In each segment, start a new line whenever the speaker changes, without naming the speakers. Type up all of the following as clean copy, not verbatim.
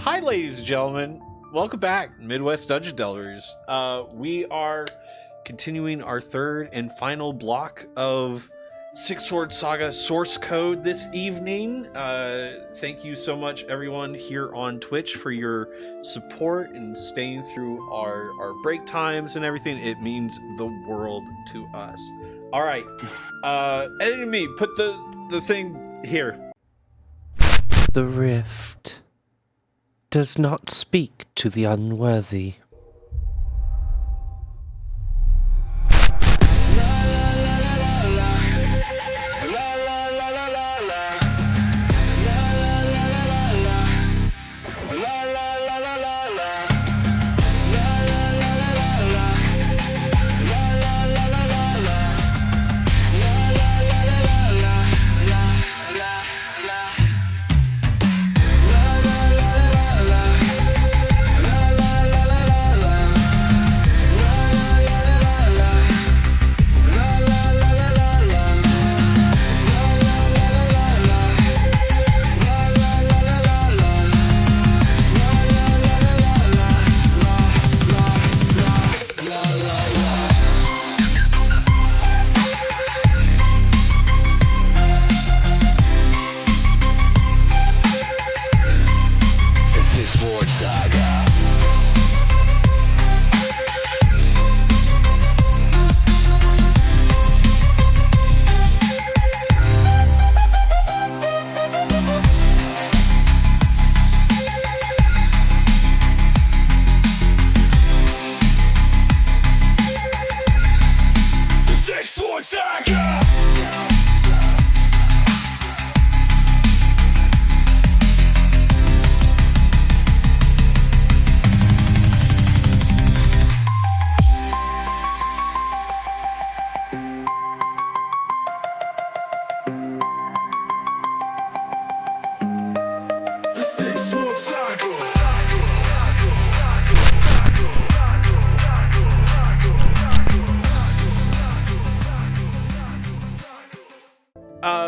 Hi, ladies and gentlemen. Welcome back, Midwest Dungeon Delvers. We are continuing our third and final block of Six Sword Saga source code this evening. Thank you so much, everyone here on Twitch, for your support and staying through our break times and everything. It means the world to us. All right, editing me, put the thing here.
The rift does not speak to the unworthy.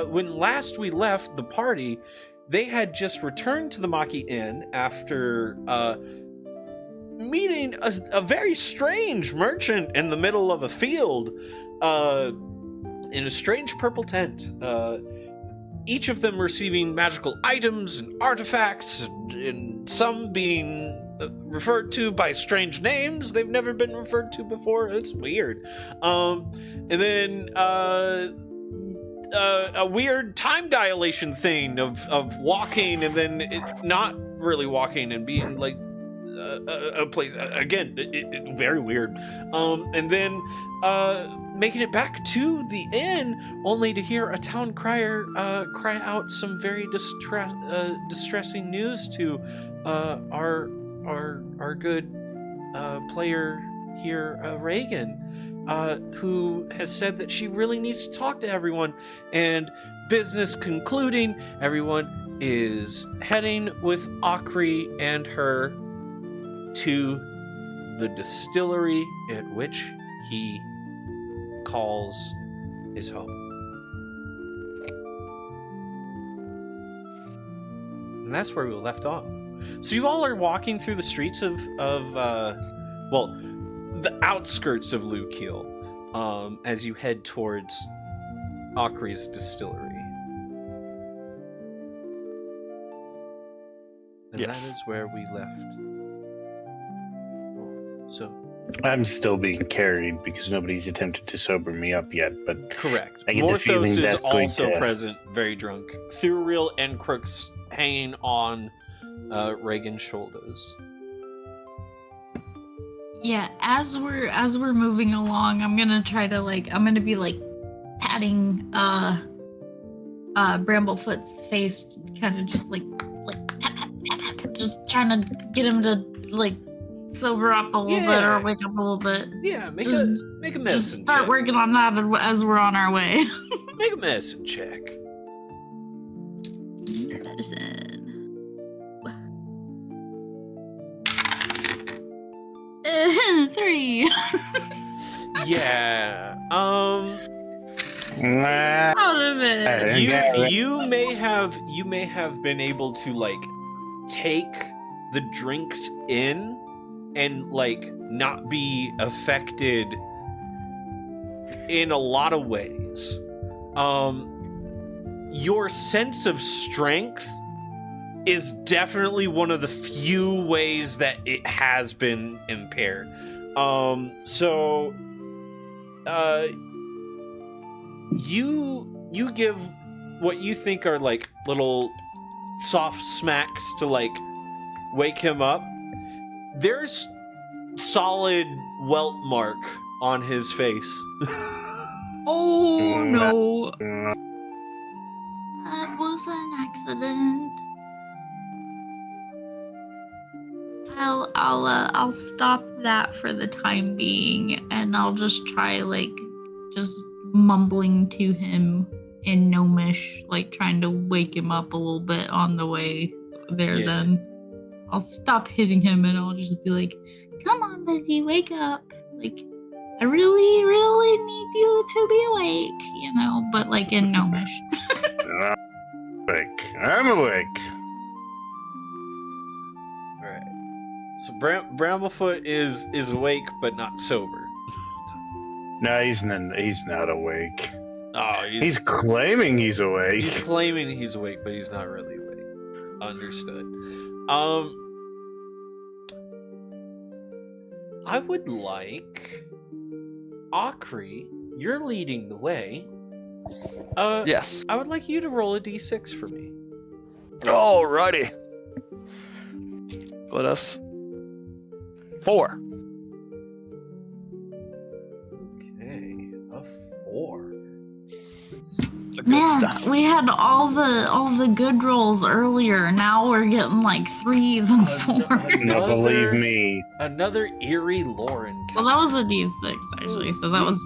When last we left the party, they had just returned to the Maki Inn after meeting a very strange merchant in the middle of a field in a strange purple tent. Each of them receiving magical items and artifacts, and some being referred to by strange names they've never been referred to before. It's weird. And then a weird time dilation thing of walking and then not really walking and being like a place again, very weird. And then making it back to the inn, only to hear a town crier cry out some very distressing news to our good player here, Reagan. Who has said that she really needs to talk to everyone, and business concluding, everyone is heading with Okri and her to the distillery at which he calls his home. And that's where we left off. So you all are walking through the streets of the outskirts of Lukiel, as you head towards Okri's distillery. And
yes.
That is where we left. So
I'm still being carried because nobody's attempted to sober me up yet, but
correct.
I get the feeling
Morthos is
that's going
also
to...
present, very drunk. Thuriel and Crooks hanging on Reagan's shoulders.
Yeah, as we're moving along, I'm gonna try to be patting Bramblefoot's face, kind of just like just trying to get him to sober up a little bit or wake up a little bit.
Yeah, make a medicine
just start
check.
working on that as we're on our way.
Make a medicine check.
Medicine. 3.
Yeah.
Out of it.
You may have been able to take the drinks in and like not be affected in a lot of ways. Your sense of strength is definitely one of the few ways that it has been impaired. You give what you think are like little soft smacks to like wake him up. There's solid welt mark on his face.
Oh no. That was an accident. I'll stop that for the time being, and I'll just try just mumbling to him in Gnomish, like trying to wake him up a little bit on the way there.
Yeah.
Then I'll stop hitting him, and I'll just be like, "Come on, Busy, wake up! Like, I really, really need you to be awake, but like in Gnomish."
I'm awake.
All right. So Bramblefoot is awake but not sober.
No, he's not awake.
Oh,
He's claiming he's awake.
He's claiming he's awake, but he's not really awake. Understood. I would like Okri. You're leading the way.
Yes.
I would like you to roll a d6 for me.
Alrighty. Let us. 4.
Okay, a 4.
The good
Man,
stuff.
we had all the good rolls earlier. Now we're getting like 3s and 4s.
No, believe me.
Another eerie Lauren.
Well, that was a D6 actually, so that was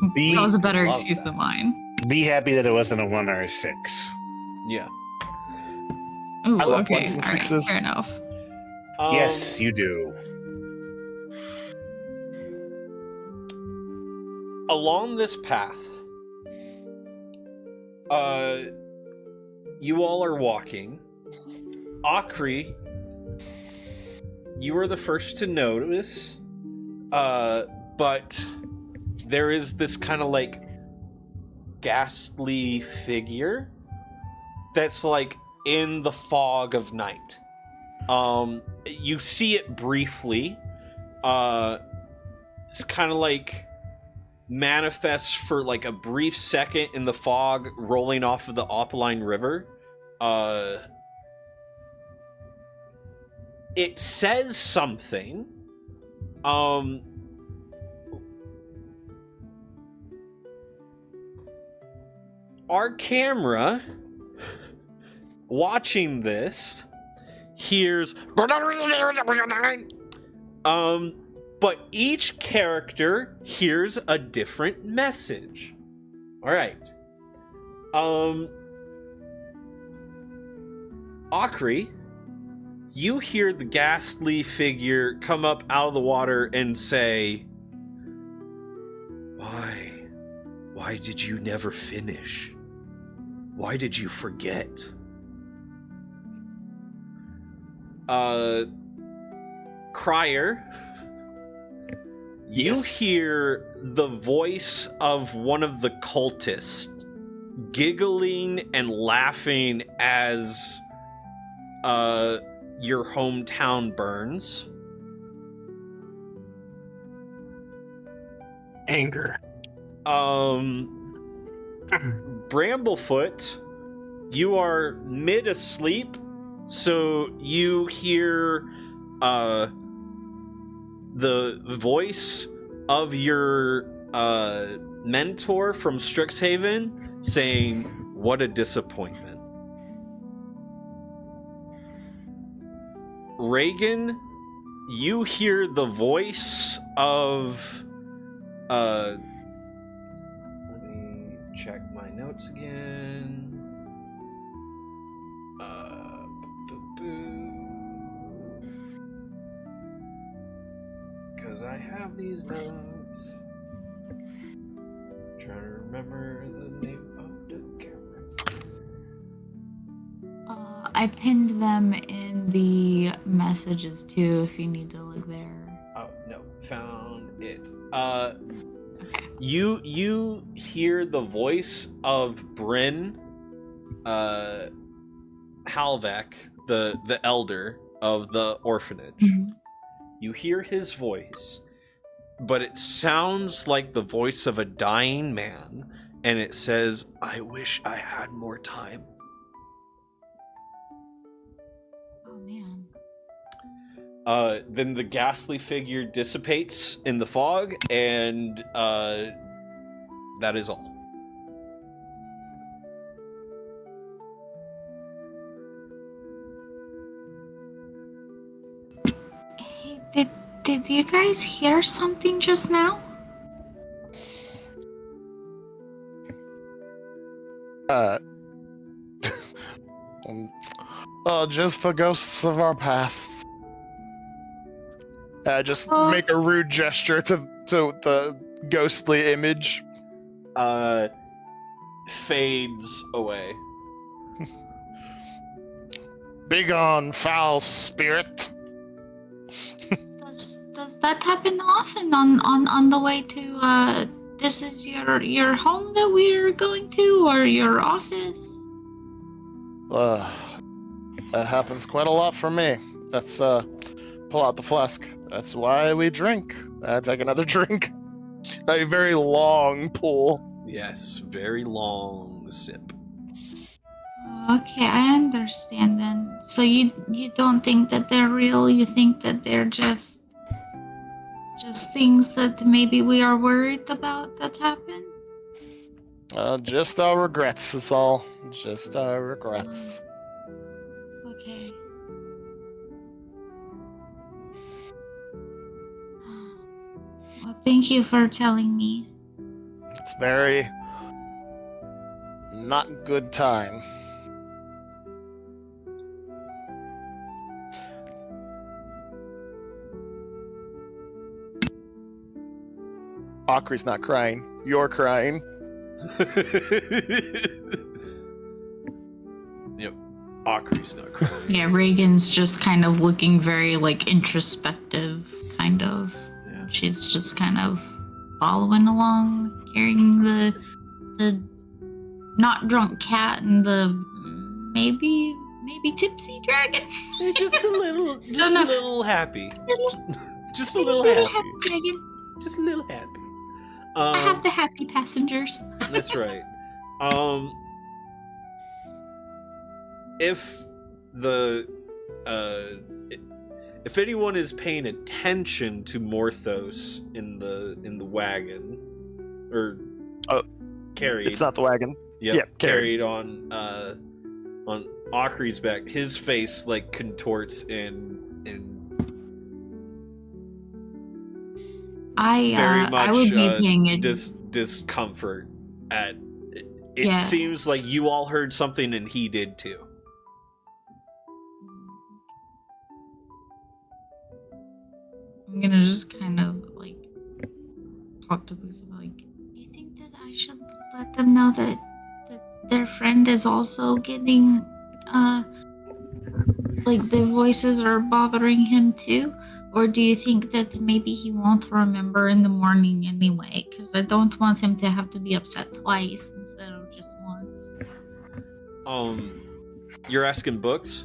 a better
Love
excuse
that.
than mine.
Be happy that it wasn't a 1 or a 6.
Yeah.
Ooh,
I love
okay,
1s and
all right,
6s.
fair enough.
Yes, you do.
Along this path, you all are walking. Okri, you are the first to notice, but there is this kind of like ghastly figure that's like in the fog of night. You see it briefly. It's kind of like manifests for like a brief second in the fog rolling off of the Opaline River. It says something. Our camera watching this hears but each character hears a different message. All right. Okri, you hear the ghastly figure come up out of the water and say, Why did you never finish? Why did you forget? Crier, you hear the voice of one of the cultists giggling and laughing as your hometown burns.
Anger.
Bramblefoot, you are mid-asleep, so you hear the voice of your mentor from Strixhaven saying, "What a disappointment." Reagan, you hear the voice of let me check my notes again. Because I have these notes. Trying to remember the name of the camera.
I I pinned them in the messages too if you need to look there.
Oh no, found it.
Okay.
You hear the voice of Bryn Halvek, the elder of the orphanage.
Mhm.
You hear his voice, but it sounds like the voice of a dying man, and it says, "I wish I had more time."
Oh man.
Then the ghastly figure dissipates in the fog, and that is all.
Hey, did you guys hear something just now?
Just the ghosts of our past. Just
Oh.
make a rude gesture to the ghostly image.
Fades away.
Begone, foul spirit.
Does that happen often on the way to this is your home that we're going to, or your office?
That happens quite a lot for me. Let's pull out the flask. That's why we drink. Take another drink. A very long pull.
Yes, very long sip.
Okay, I understand then. So you don't think that they're real, you think that they're just things that maybe we are worried about that happen?
Just our regrets is all. Just our regrets.
Okay. Well, thank you for telling me.
It's very not good time. Okri's not crying. You're crying.
Yep. Okri's not crying.
Yeah, Reagan's just kind of looking very like introspective, kind of.
Yeah.
She's just kind of following along, carrying the not drunk cat and the maybe tipsy dragon.
Just a little,
No.
a little happy. Just a little
Little
happy.
happy dragon.
Just a little happy.
I have the happy passengers.
That's right. If the if anyone is paying attention to Morthos in the wagon, or carried,
It's not the wagon.
yep,
yeah,
carried on Okri's back, his face like contorts in very much
I would be paying it.
discomfort at it.
Yeah.
Seems like you all heard something and he did too.
I'm gonna just kind of like talk to Boots about like, do you think that I should let them know that their friend is also getting like the voices are bothering him too? Or do you think that maybe he won't remember in the morning anyway? Because I don't want him to have to be upset twice instead of just once.
You're asking Books?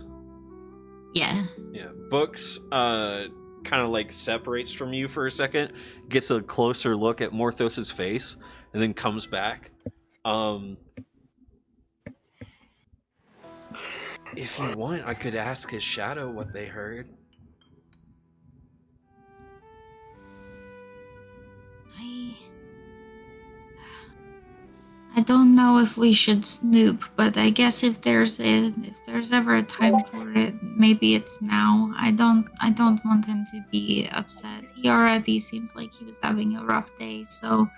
Yeah.
Yeah. Books kind of like separates from you for a second, gets a closer look at Morthos's face, and then comes back. If you want, I could ask his shadow what they heard.
I don't know if we should snoop, but I guess if there's ever a time for it, maybe it's now. I don't want him to be upset. He already seemed like he was having a rough day, so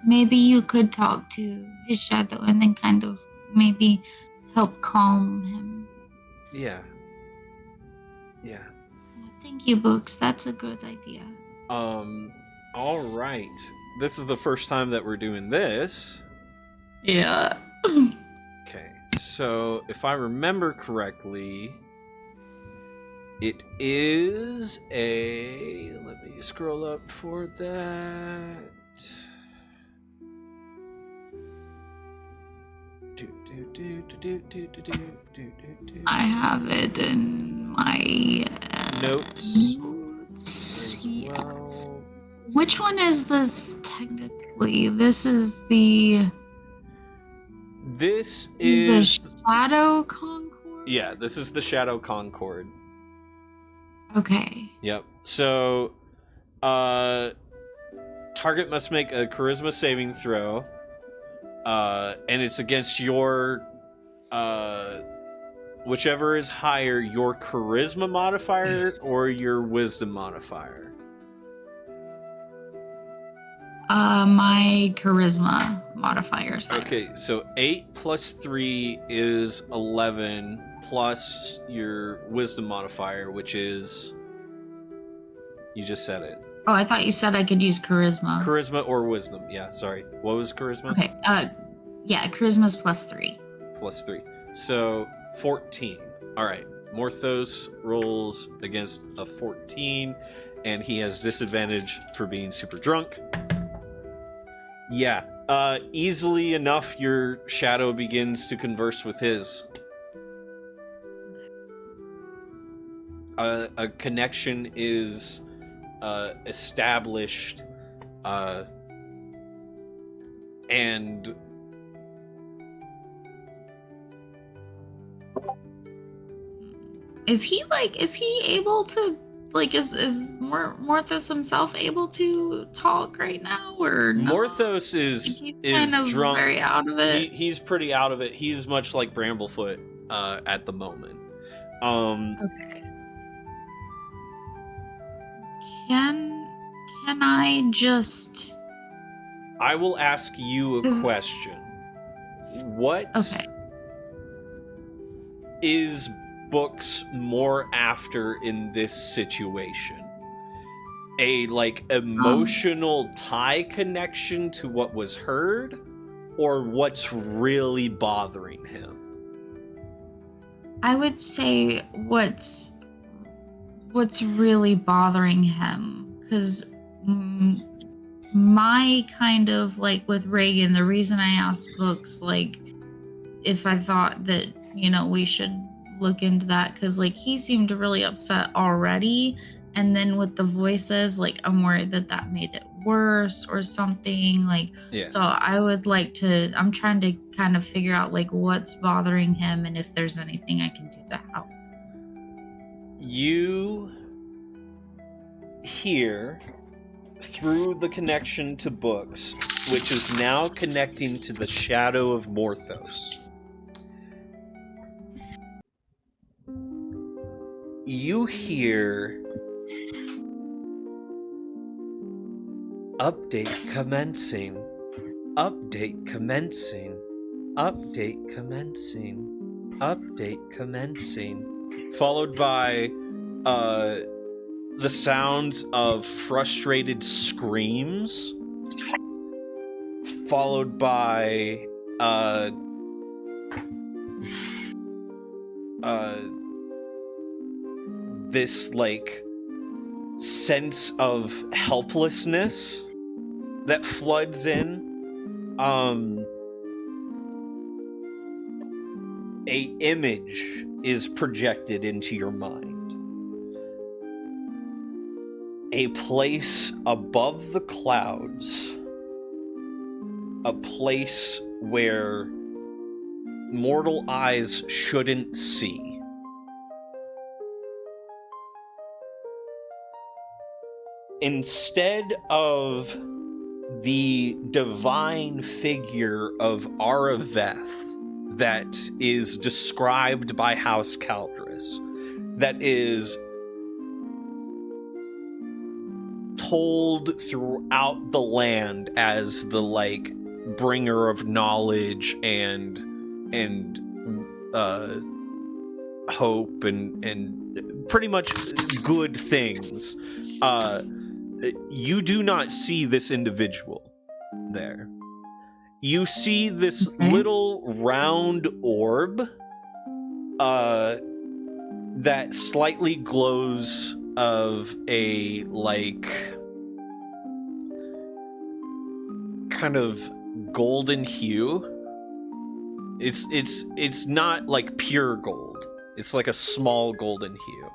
maybe you could talk to his shadow and then kind of maybe help calm him.
Yeah. Yeah.
Thank you, Books. That's a good idea.
All right. This is the first time that we're doing this.
Yeah.
Okay. So, if I remember correctly, it is a... Let me scroll up for that.
I have it in my
Notes.
notes. Yeah.
Well,
Which one is this technically? This is the
this is...
Shadow Concord?
Yeah, this is the Shadow Concord.
Okay.
Yep. So, target must make a charisma saving throw, and it's against your, whichever is higher, your charisma modifier or your wisdom modifier.
My charisma modifier is higher.
Okay, so 8 plus 3 is 11, plus your wisdom modifier, which is... You just said it.
Oh, I thought you said I could use charisma.
Charisma or wisdom. Yeah, sorry. What was charisma?
Okay. Yeah, charisma's +3.
Plus 3. So, 14. Alright. Morthos rolls against a 14, and he has disadvantage for being super drunk. Yeah. Easily enough, your shadow begins to converse with his. A connection is established, and
Is he able to, like, is Morthos himself able to talk right now, or no?
Morthos is
He's
is
kind of
drunk.
very out of it.
He's pretty out of it. He's much like Bramblefoot at the moment.
Okay. Can I just...
I will ask you a question. What is Books more after in this situation? A, like, emotional tie connection to what was heard, or what's really bothering him?
I would say what's really bothering him, because my kind of, like, with Reagan, the reason I asked Books, like, if I thought that, we should look into that, because, like, he seemed really upset already, and then with the voices, like, I'm worried that made it worse or something, like,
Yeah.
so I would like to, I'm trying to kind of figure out, like, what's bothering him and if there's anything I can do to help.
You hear through the connection to Books, which is now connecting to the shadow of Morthos. You hear update commencing, update commencing, update commencing, update commencing, followed by the sounds of frustrated screams, followed by this, like, sense of helplessness that floods in. A image is projected into your mind. A place above the clouds. A place where mortal eyes shouldn't see. Instead of the divine figure of Araveth that is described by House Caldrus, that is told throughout the land as the, like, bringer of knowledge and hope and pretty much good things, you do not see this individual there. You see this
Okay.
little round orb that slightly glows of a kind of golden hue. It's not like pure gold. It's like a small golden hue.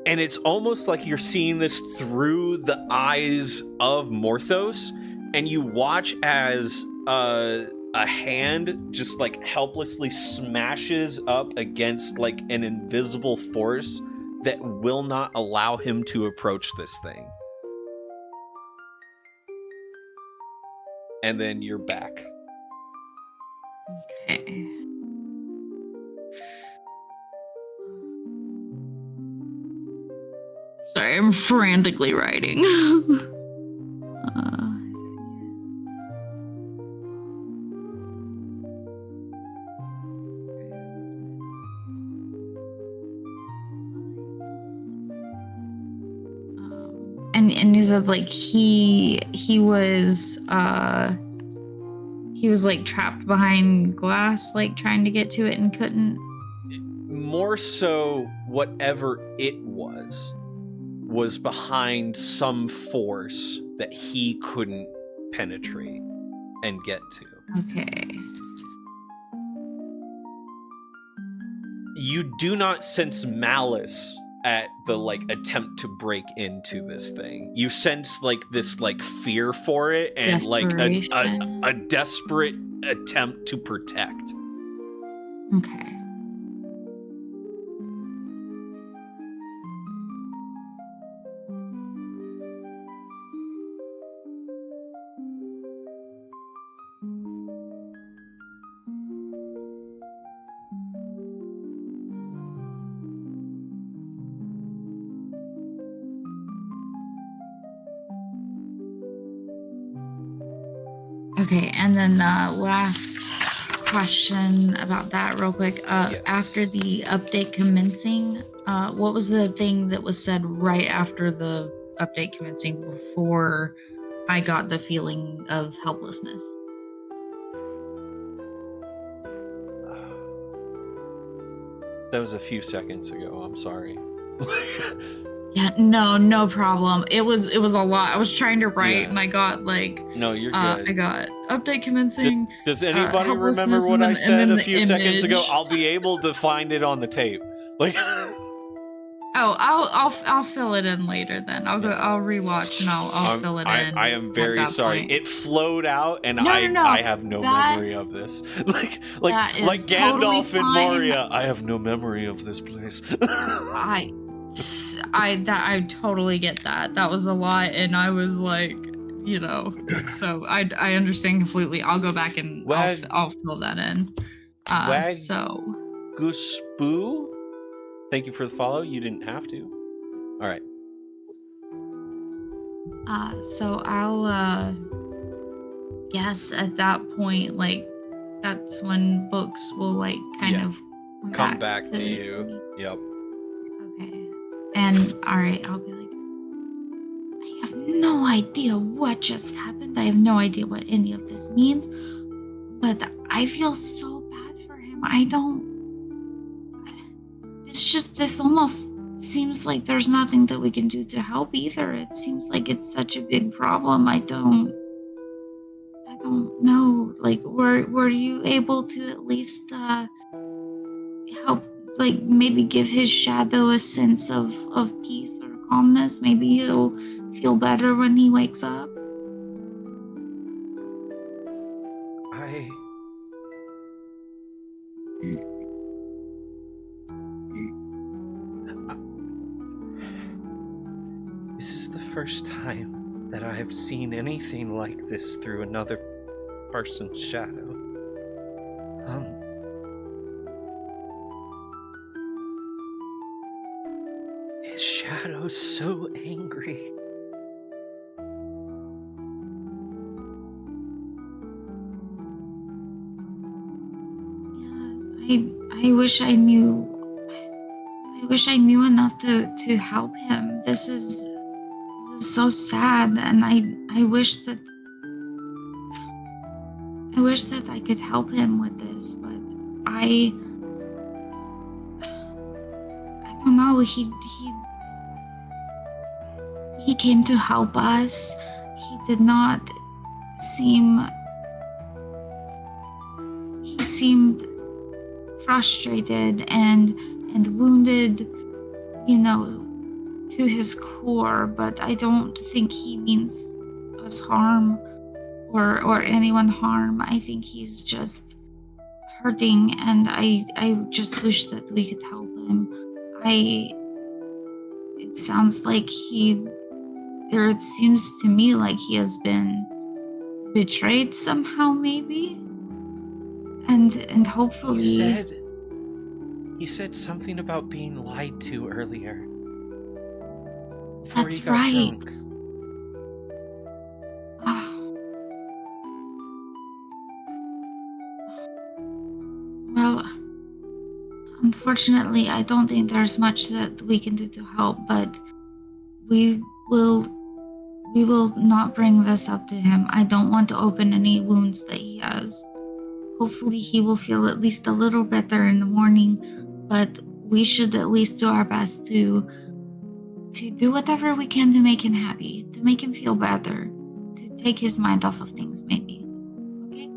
And it's almost like you're seeing this through the eyes of Morthos, and you watch as a hand just like helplessly smashes up against like an invisible force that will not allow him to approach this thing. And then you're back.
Okay. Sorry, I'm frantically writing. And you said like he was like trapped behind glass, like trying to get to it and couldn't.
More so, whatever it was behind some force that he couldn't penetrate and get to.
Okay.
You do not sense malice at the like attempt to break into this thing. You sense like this like fear for it and like a desperate attempt to protect.
Okay. Okay, and then last question about that real quick.
Yeah.
After the update commencing, what was the thing that was said right after the update commencing before I got the feeling of helplessness?
That was a few seconds ago. I'm sorry.
Yeah, no problem. It was a lot. I was trying to write and I got like
No, you're good.
I got update commencing.
Does anybody remember
helplessness,
what
and
I
then-
said
and
a
then
few
the
seconds ago?
image.
I'll be able to find it on the tape. Like
Oh, I'll fill it in later then. I'll rewatch and I'll fill it in.
I am
at
very
that
sorry.
point.
It flowed out, and
No,
I have no memory
That's-
of this. like
that is
Gandalf
totally
and
fine.
Moria. I have no memory of this place.
I totally get that. That was a lot, and I was like, you know, so I understand completely. I'll go back and I'll fill that in. So
Gooseboo, thank you for the follow. You didn't have to. All right.
So I'll guess at that point, like that's when books will like kind of
come back to you. Yep.
Okay. And all right, I'll be like, I have no idea what just happened. I have no idea what any of this means, but I feel so bad for him. This almost seems like there's nothing that we can do to help either. It seems like it's such a big problem. I don't know. Like, were you able to at least help, like maybe give his shadow a sense of peace or calmness? Maybe he'll feel better when he wakes up.
This is the first time that I have seen anything like this through another person's shadow. His shadow's so angry.
Yeah, I wish I knew enough to help him. This is This is so sad, and I wish that I could help him with this, but I don't know. He came to help us. He did not seem. He seemed frustrated and wounded, to his core. But I don't think he means us harm or anyone harm. I think he's just hurting, and I just wish that we could help him. It sounds like it seems to me like he has been betrayed somehow, maybe. And hopefully
He said something about being lied to earlier. Before
That's
he got
right.
drunk.
Well, unfortunately, I don't think there's much that we can do to help, but we will not bring this up to him. I don't want to open any wounds that he has. Hopefully he will feel at least a little better in the morning, but we should at least do our best to do whatever we can to make him happy, to make him feel better, to take his mind off of things, maybe. Okay?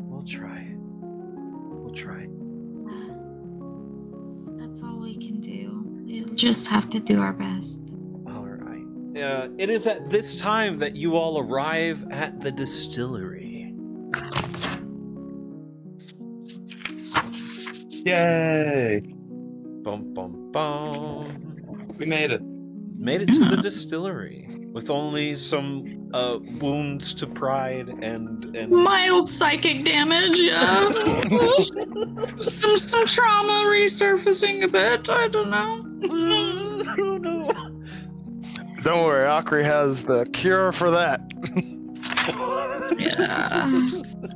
We'll try.
That's all we can do. We'll just have to do our best.
All right.
It is at this time that you all arrive at the distillery.
Yay!
Bum bum bum.
We made it.
Made it to the distillery with only some wounds to pride and
Mild psychic damage, yeah. some trauma resurfacing a bit. I don't know.
oh no.
Don't worry, Okri has the cure for that.
Yeah.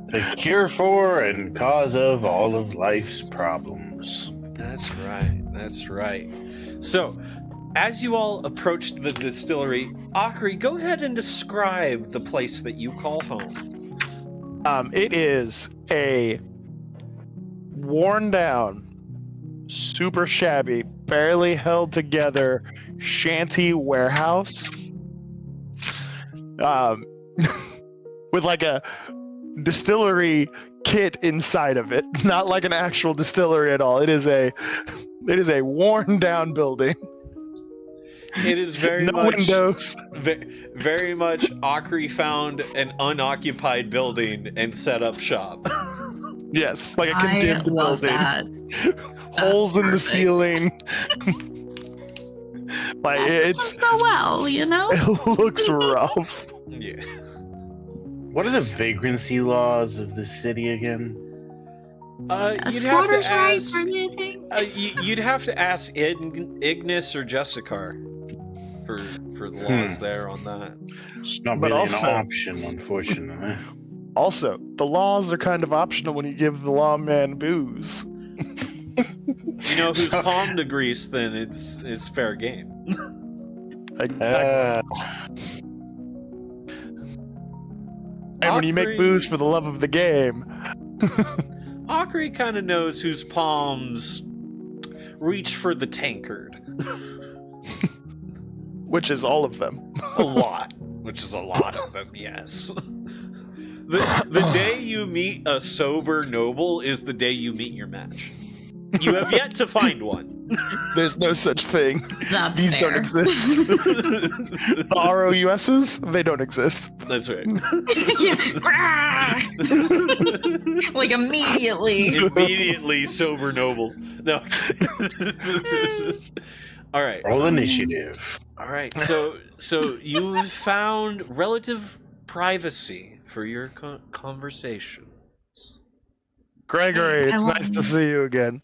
The cure for and cause of all of life's problems.
That's right. So, as you all approached the distillery, Okri, go ahead and describe the place that you call home.
It is a worn down, super shabby, barely held together shanty warehouse. With like a distillery kit inside of it, not like an actual distillery at all. It is a worn down building.
It is very
No
much
windows.
very much Okri found an unoccupied building and set up shop.
Yes, like a
I
condemned
love
building.
that.
Holes in the
perfect.
ceiling. Like
That
it's
sounds so well,
it looks rough.
Yeah.
What are the vagrancy laws of the city again?
You'd have to
Squatters' rights,
ask.
or anything?
You'd have to ask Ignis or Justicar for the laws there on that.
It's not
But
really
also-
an option, unfortunately.
Also, the laws are kind of optional when you give the lawman booze.
You know whose palm to grease, then it's fair game.
And when you make
Okri-
booze for the love of the game,
Okri kind of knows whose palms reach for the tankard.
which is all of them.
A lot, which is a lot of them, yes. The day you meet a sober noble is the day you meet your match. You have yet to find one.
There's no such thing.
That's
These
fair.
don't exist. The ROUSs, they don't exist.
That's right.
Yeah. Like immediately.
Immediately sober noble. No. All right.
Roll initiative.
All right. So you found relative privacy for your conversation.
Gregory, it's
I
nice to
want-
see you again.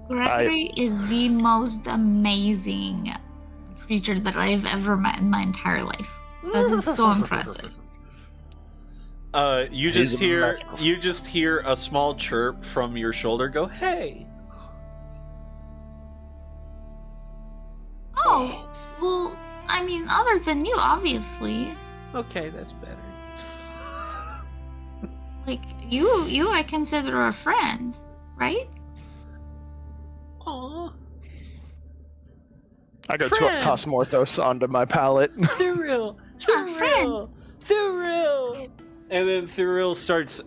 Gregory is the most amazing creature that I've ever met in my entire life. That is so impressive.
You
He's
just
a
hear
magical-
you just hear a small chirp from your shoulder. Go, hey.
Oh, well, I mean, other than you, obviously.
Okay, that's better.
Like, you I consider a friend, right?
Aw,
I go
Friend.
toss Morthos onto my pallet.
Thuril,
Yeah, friend.
Thuril. And then Thuril starts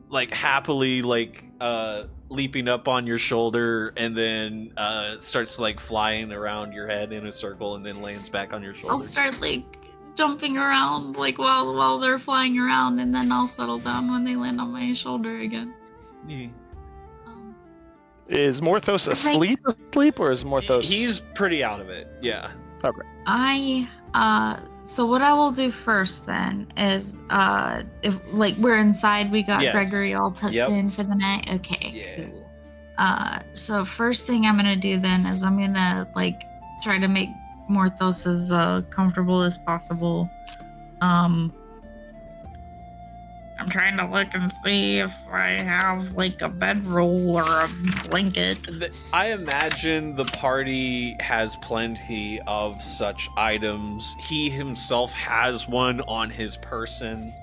like happily leaping up on your shoulder, and then starts like flying around your head in a circle, and then lands back on your
I'll
shoulder.
start like jumping around like while they're flying around, and then I'll settle down when they land on my shoulder again.
Yeah.
Is Morthos asleep, or is Morthos...
He's pretty out of it. Yeah.
So what I will do first then is if like we're inside, we got
Yes.
Gregory all tucked
Yep.
in for the night. Okay,
Yeah.
cool. So first thing I'm gonna do then is I'm gonna like try to make Morthos as comfortable as possible. I'm trying to look and see if I have like a bedroll or a blanket.
I imagine the party has plenty of such items. He himself has one on his person.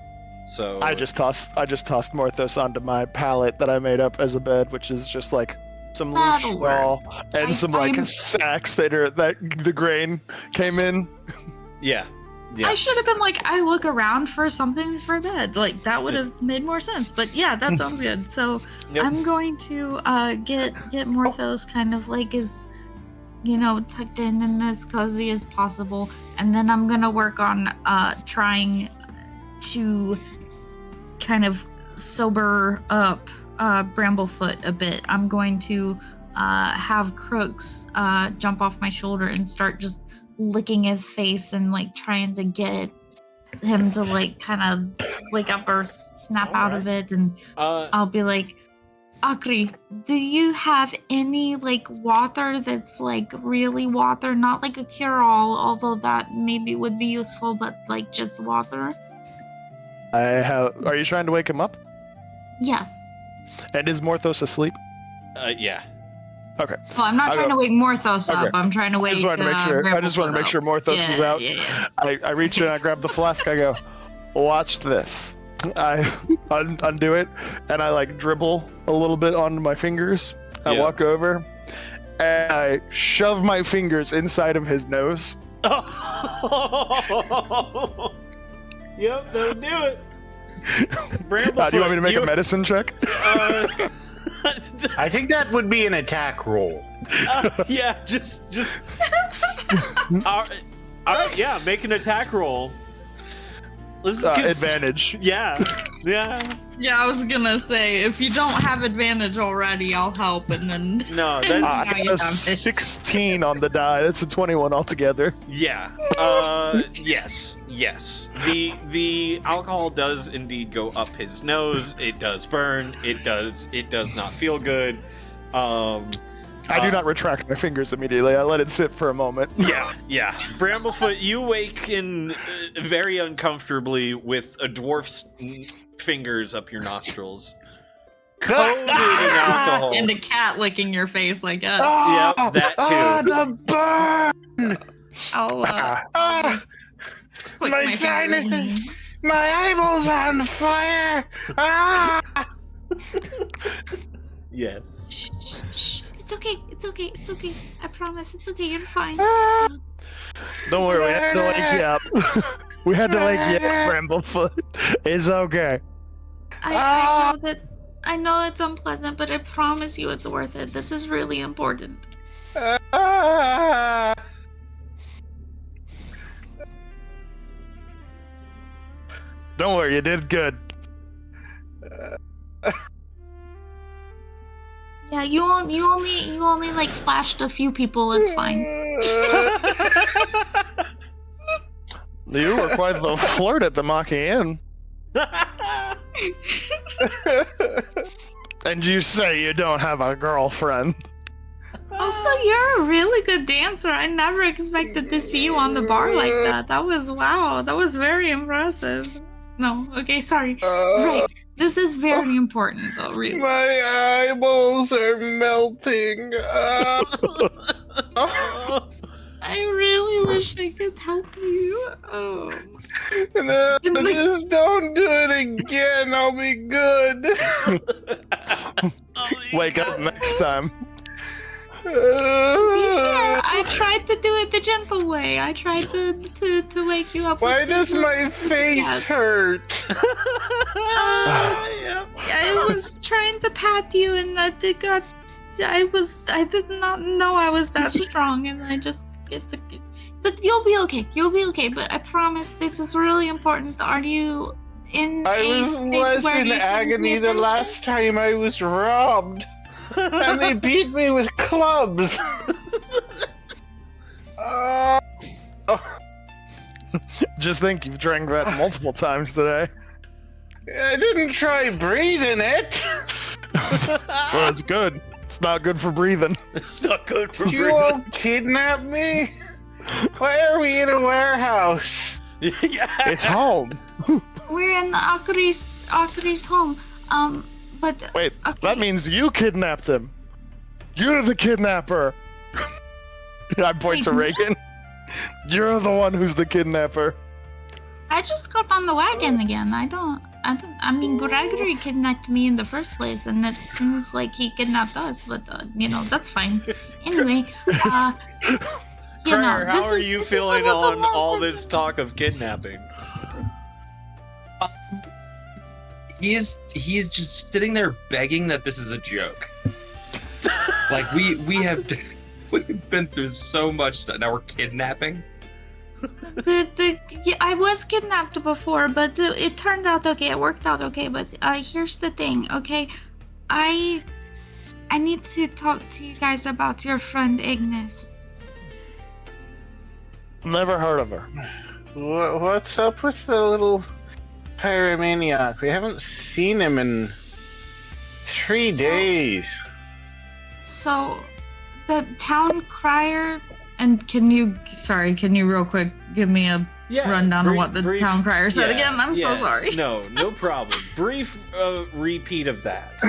So
I just tossed Morthos onto my pallet that I made up as a bed, which is just like some loose
That'll work.
straw and some
I'm-
sacks that the grain came in.
yeah. Yeah.
I should have been like, I look around for something for bed. Like that would have made more sense. But yeah, that sounds good. So
Yep.
I'm going to get Morthos kind of like as tucked in and as cozy as possible, and then I'm gonna work on trying to kind of sober up Bramblefoot a bit. I'm going to have Crooks jump off my shoulder and start just licking his face and like trying to get him to like kind of wake up or snap out of it, and I'll be like, Okri, do you have any like water that's like really water, not like a cure-all, although that maybe would be useful, but like just water?
Are you trying to wake him up?
Yes.
And is Morthos asleep?
Yeah.
Okay.
Well, I'm not
I'll
trying
go-
to wake Morthos
Okay.
up. I'm trying to
I
wake
just wanted to make sure. I just wanted to make sure Morthos
yeah,
was out.
Yeah.
I reach in, I grab the flask, I go, watch this. I undo it, and I like dribble a little bit onto my fingers. I
Yeah.
walk over, and I shove my fingers inside of his nose.
Yep, that'll do it. Bramblefoot,
Do you want me to make a medicine check?
I think that would be an attack roll.
Yeah, just. All right, yeah, make an attack roll. This is
Advantage.
Yeah.
Yeah, I was gonna say, if you don't have advantage already, I'll help, and then...
No,
I
that's
Now you
got a
have it.
16 on the die. That's a 21 altogether.
yeah. Yes. The alcohol does indeed go up his nose. It does burn. It does not feel good.
I do not retract my fingers immediately. I let it sit for a moment.
Yeah. Bramblefoot, you waken very uncomfortably with a dwarf's fingers up your nostrils, coated in alcohol.
And a cat licking your face, I guess.
Yep, that too.
The burn!
I'll click
My
fingers
sinuses!
and-
My eyeballs are on fire! Ah!
Yes.
Shh. It's okay. I promise, it's okay. You're fine.
Ah!
Don't worry, we had to wake you up. We had to wake you up, Bramblefoot. It's okay.
I know it's unpleasant, but I promise you it's worth it. This is really important.
Ah!
Don't worry, you did good.
Yeah, you only like flashed a few people. It's fine.
You were quite the flirt at the Maki Inn. And you say you don't have a girlfriend.
Also, you're a really good dancer. I never expected to see you on the bar like that. That was wow. That was very impressive. No. Okay, sorry.
Uh,
Right. This is very important, though. Really.
My eyeballs are melting.
I really wish I could help you.
No,
And, like-
just don't do it again. I'll be good.
Wake up next time.
Yeah, I tried to do it the gentle way. I tried to wake you up.
Why
with
does
the-
my face
Yeah.
hurt?
I was trying to pat you, and that it got. I did not know I was that strong, and I just But you'll be okay. You'll be okay. But I promise, this is really important. Are you in?
I
a
was
state
less
where
in
you can pay
agony the
attention?
last time I was robbed. And they beat me with clubs. Oh.
Just think you've drank that multiple times today.
I didn't try breathing it.
Well, it's good. It's not good for breathing.
It's not good for
You all kidnap me? Why are we in a warehouse?
Yeah.
It's home.
We're in Okri's home. But
Wait,
okay.
that means you kidnapped him. You're the kidnapper. I point to Reagan. You're the one who's the kidnapper.
I just got on the wagon again. I mean, Gregory kidnapped me in the first place, and it seems like he kidnapped us, but, that's fine. Anyway,
Crier, how are you
this is
feeling
one of the
on
more
all
important-
this talk of kidnapping?
He's just sitting there begging that this is a joke. Like we've been through so much stuff. Now we're kidnapping.
I was kidnapped before, but it turned out okay. It worked out okay. But here's the thing, okay? I need to talk to you guys about your friend Ignis.
Never heard of her.
What's up with the little pyromaniac? We haven't seen him in 3 days.
So, the town crier, and can you real quick give me a rundown of what the town crier said again? I'm so sorry.
No problem. Brief repeat of that.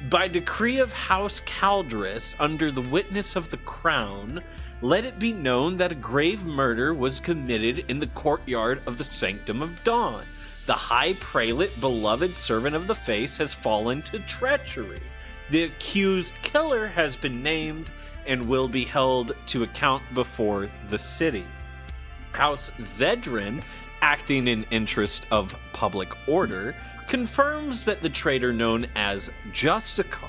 By decree of House Caldrus, under the witness of the crown, let it be known that a grave murder was committed in the courtyard of the Sanctum of Dawn. The High Prelate, beloved servant of the Face, has fallen to treachery. The accused killer has been named and will be held to account before the city. House Zedrin, acting in interest of public order, confirms that the traitor known as Justicar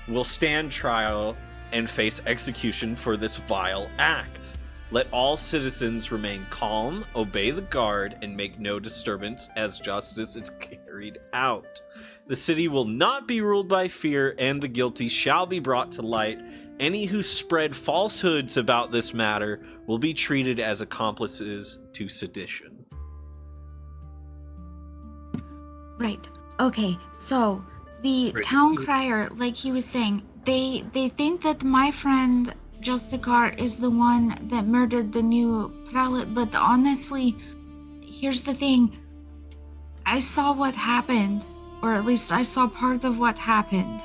will stand trial and face execution for this vile act. Let all citizens remain calm, obey the guard, and make no disturbance as justice is carried out. The city will not be ruled by fear, and the guilty shall be brought to light. Any who spread falsehoods about this matter will be treated as accomplices to sedition.
Right. Okay. So the
Right.
town crier, like he was saying, they think that my friend Justicar is the one that murdered the new prelate, but honestly, here's the thing. I saw what happened, or at least I saw part of what happened.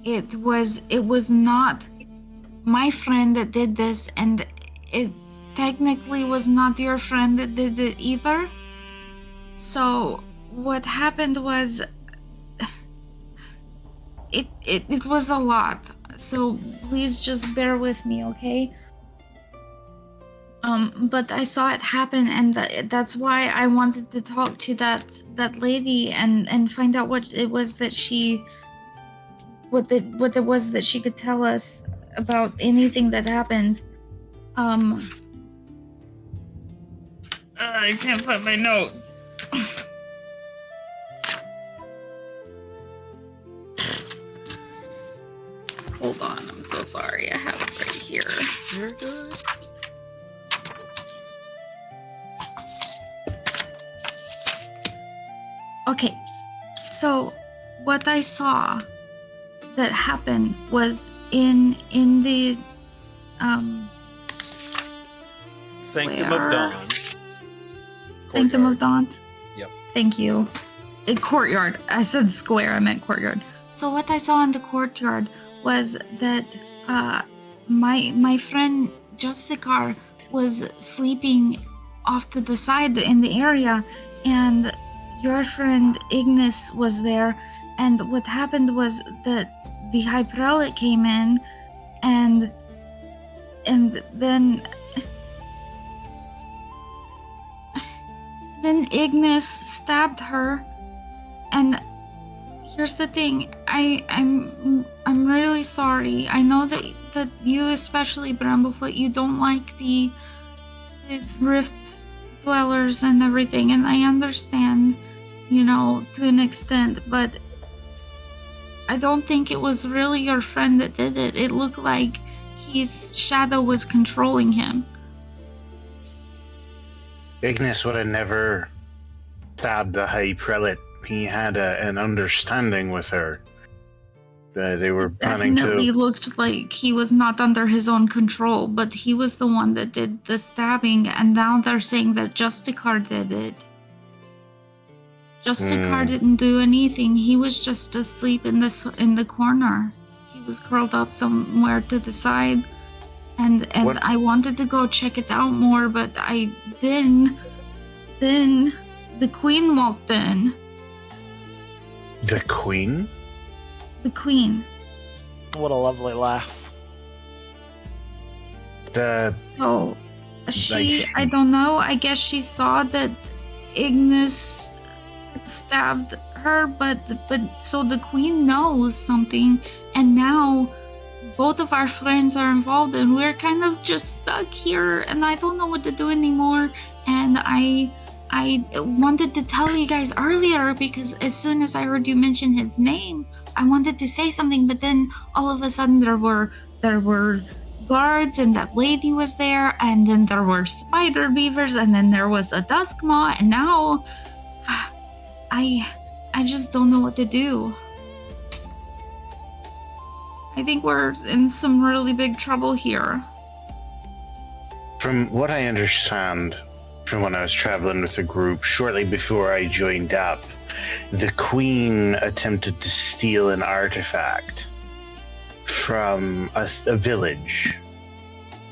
It was not my friend that did this, and it technically was not your friend that did it either. So what happened was it was a lot. So please just bear with me, okay? But I saw it happen, and that's why I wanted to talk to that lady and find out what it was that she what it was that she could tell us about anything that happened. I can't find my notes. Hold on, I'm so sorry. I have it right here.
You're good.
Okay, so what I saw that happened was in the
Sanctum
Where?
of Dawn.
Sanctum of Dawn?
Yep.
Thank you. A courtyard. I said square, I meant courtyard. So what I saw in the courtyard was that my friend Justicar was sleeping off to the side in the area, and your friend Ignis was there, and what happened was that the High Prelate came in, and then Ignis stabbed her. And here's the thing, I'm really sorry. I know that you, especially Bramblefoot, you don't like the Rift Dwellers and everything, and I understand, to an extent, but I don't think it was really your friend that did it. It looked like his shadow was controlling him.
Ignis would have never stabbed the High Prelate. He had an understanding with her. They were planning
Definitely
to.
looked like he was not under his own control, but he was the one that did the stabbing, and now they're saying that Justicar did it. Justicar didn't do anything. He was just asleep in the corner. He was curled up somewhere to the side, and I wanted to go check it out more, but then the Queen walked in.
The Queen?
The Queen.
What a lovely laugh.
So she, I don't know, I guess she saw that Ignis stabbed her, but so the Queen knows something, and now both of our friends are involved, and we're kind of just stuck here, and I don't know what to do anymore. And I wanted to tell you guys earlier, because as soon as I heard you mention his name, I wanted to say something, but then all of a sudden there were guards, and that lady was there, and then there were spider beavers, and then there was a duskmaw, and now I just don't know what to do. I think we're in some really big trouble here.
From what I understand, from when I was traveling with the group shortly before I joined up, the Queen attempted to steal an artifact from a village,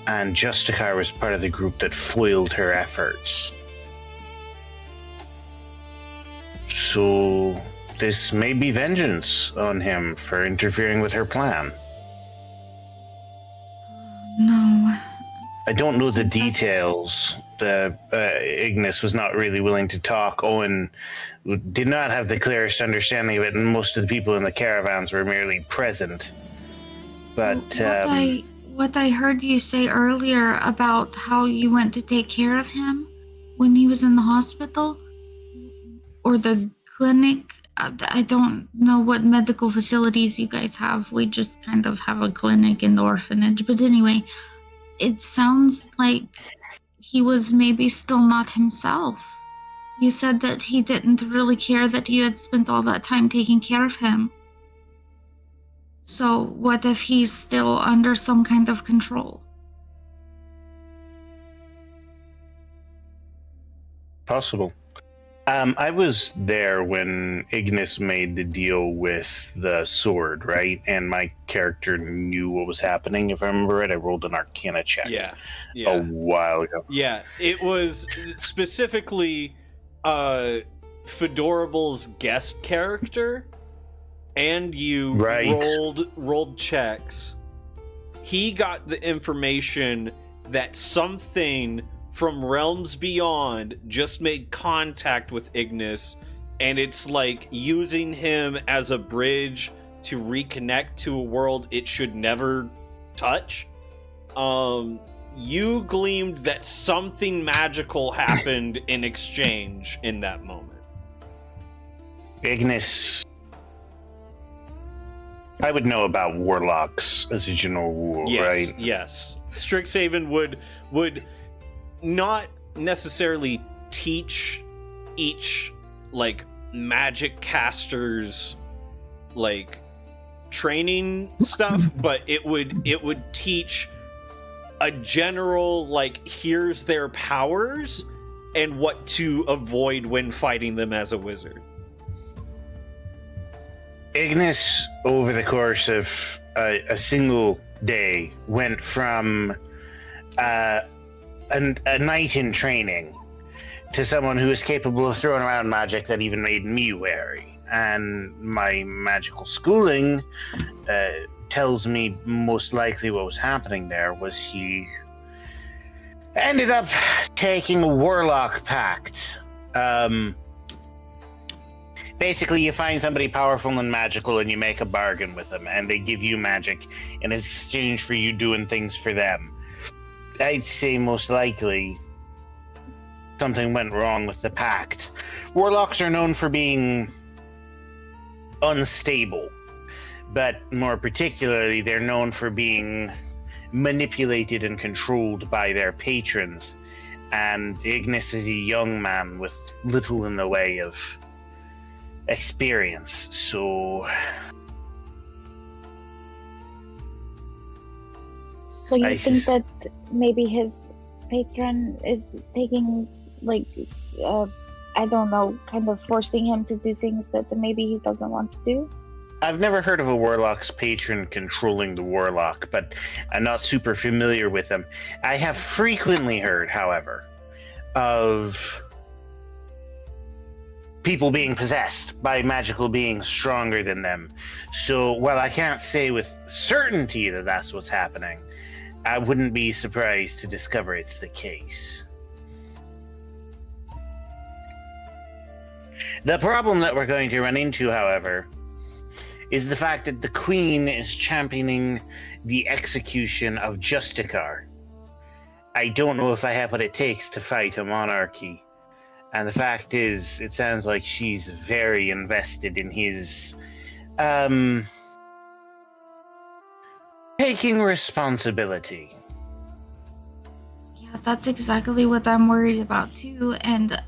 and Justicar was part of the group that foiled her efforts. So this may be vengeance on him for interfering with her plan.
No.
I don't know the details. Ignis was not really willing to talk. Owen did not have the clearest understanding of it, and most of the people in the caravans were merely present. But
what I heard you say earlier about how you went to take care of him when he was in the hospital or the clinic, I don't know what medical facilities you guys have. We just kind of have a clinic in the orphanage. But anyway, it sounds like he was maybe still not himself. You said that he didn't really care that you had spent all that time taking care of him. So what if he's still under some kind of control?
Possible. I was there when Ignis made the deal with the sword, right? And my character knew what was happening. If I remember right, I rolled an Arcana check.
Yeah.
A while ago.
Yeah, it was specifically Fedorable's guest character, and you rolled checks. He got the information that something from realms beyond just made contact with Ignis, and it's like using him as a bridge to reconnect to a world it should never touch. You gleamed that something magical happened in exchange in that moment.
Ignis, I would know about warlocks as a general rule, right?
Yes. Strixhaven would not necessarily teach each magic caster's training stuff, but it would teach a general here's their powers, and what to avoid when fighting them as a wizard.
Ignis, over the course of a single day, went from a knight in training to someone who is capable of throwing around magic that even made me wary. And my magical schooling tells me most likely what was happening there was he ended up taking a warlock pact. Basically, you find somebody powerful and magical and you make a bargain with them, and they give you magic in exchange for you doing things for them. I'd say most likely something went wrong with the pact. Warlocks are known for being unstable, but more particularly, they're known for being manipulated and controlled by their patrons. And Ignis is a young man with little in the way of experience, so...
So you think that maybe his patron is taking, like, I don't know, kind of forcing him to do things that maybe he doesn't want to do?
I've never heard of a warlock's patron controlling the warlock, but I'm not super familiar with them. I have frequently heard, however, of people being possessed by magical beings stronger than them. So while I can't say with certainty that that's what's happening, I wouldn't be surprised to discover it's the case. The problem that we're going to run into, however, is the fact that the Queen is championing the execution of Justicar. I don't know if I have what it takes to fight a monarchy. And the fact is, it sounds like she's very invested in his, taking responsibility.
Yeah, that's exactly what I'm worried about too. And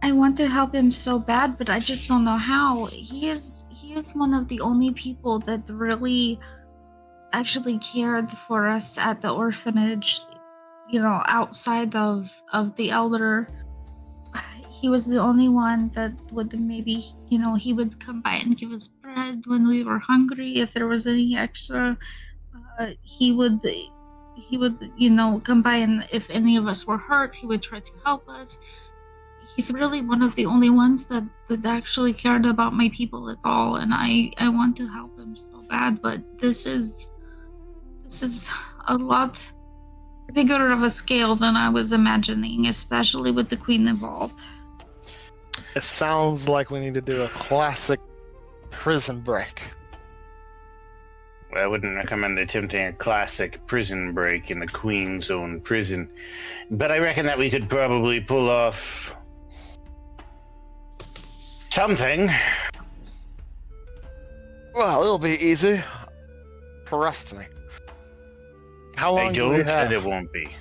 I want to help him so bad, but I just don't know how. He is one of the only people that really actually cared for us at the orphanage, you know, outside of the elder. He was the only one that would maybe, you know, he would come by and give us bread when we were hungry. If there was any extra, he would, you know, come by, and if any of us were hurt, he would try to help us. He's really one of the only ones that actually cared about my people at all, and I want to help him so bad, but this is a lot bigger of a scale than I was imagining, especially with the Queen involved.
It sounds like we need to do a classic prison break.
Well, I wouldn't recommend attempting a classic prison break in the Queen's own prison, but I reckon that we could probably pull off something.
Well, it'll be easy. Trust me. How long do we have?
And it won't be.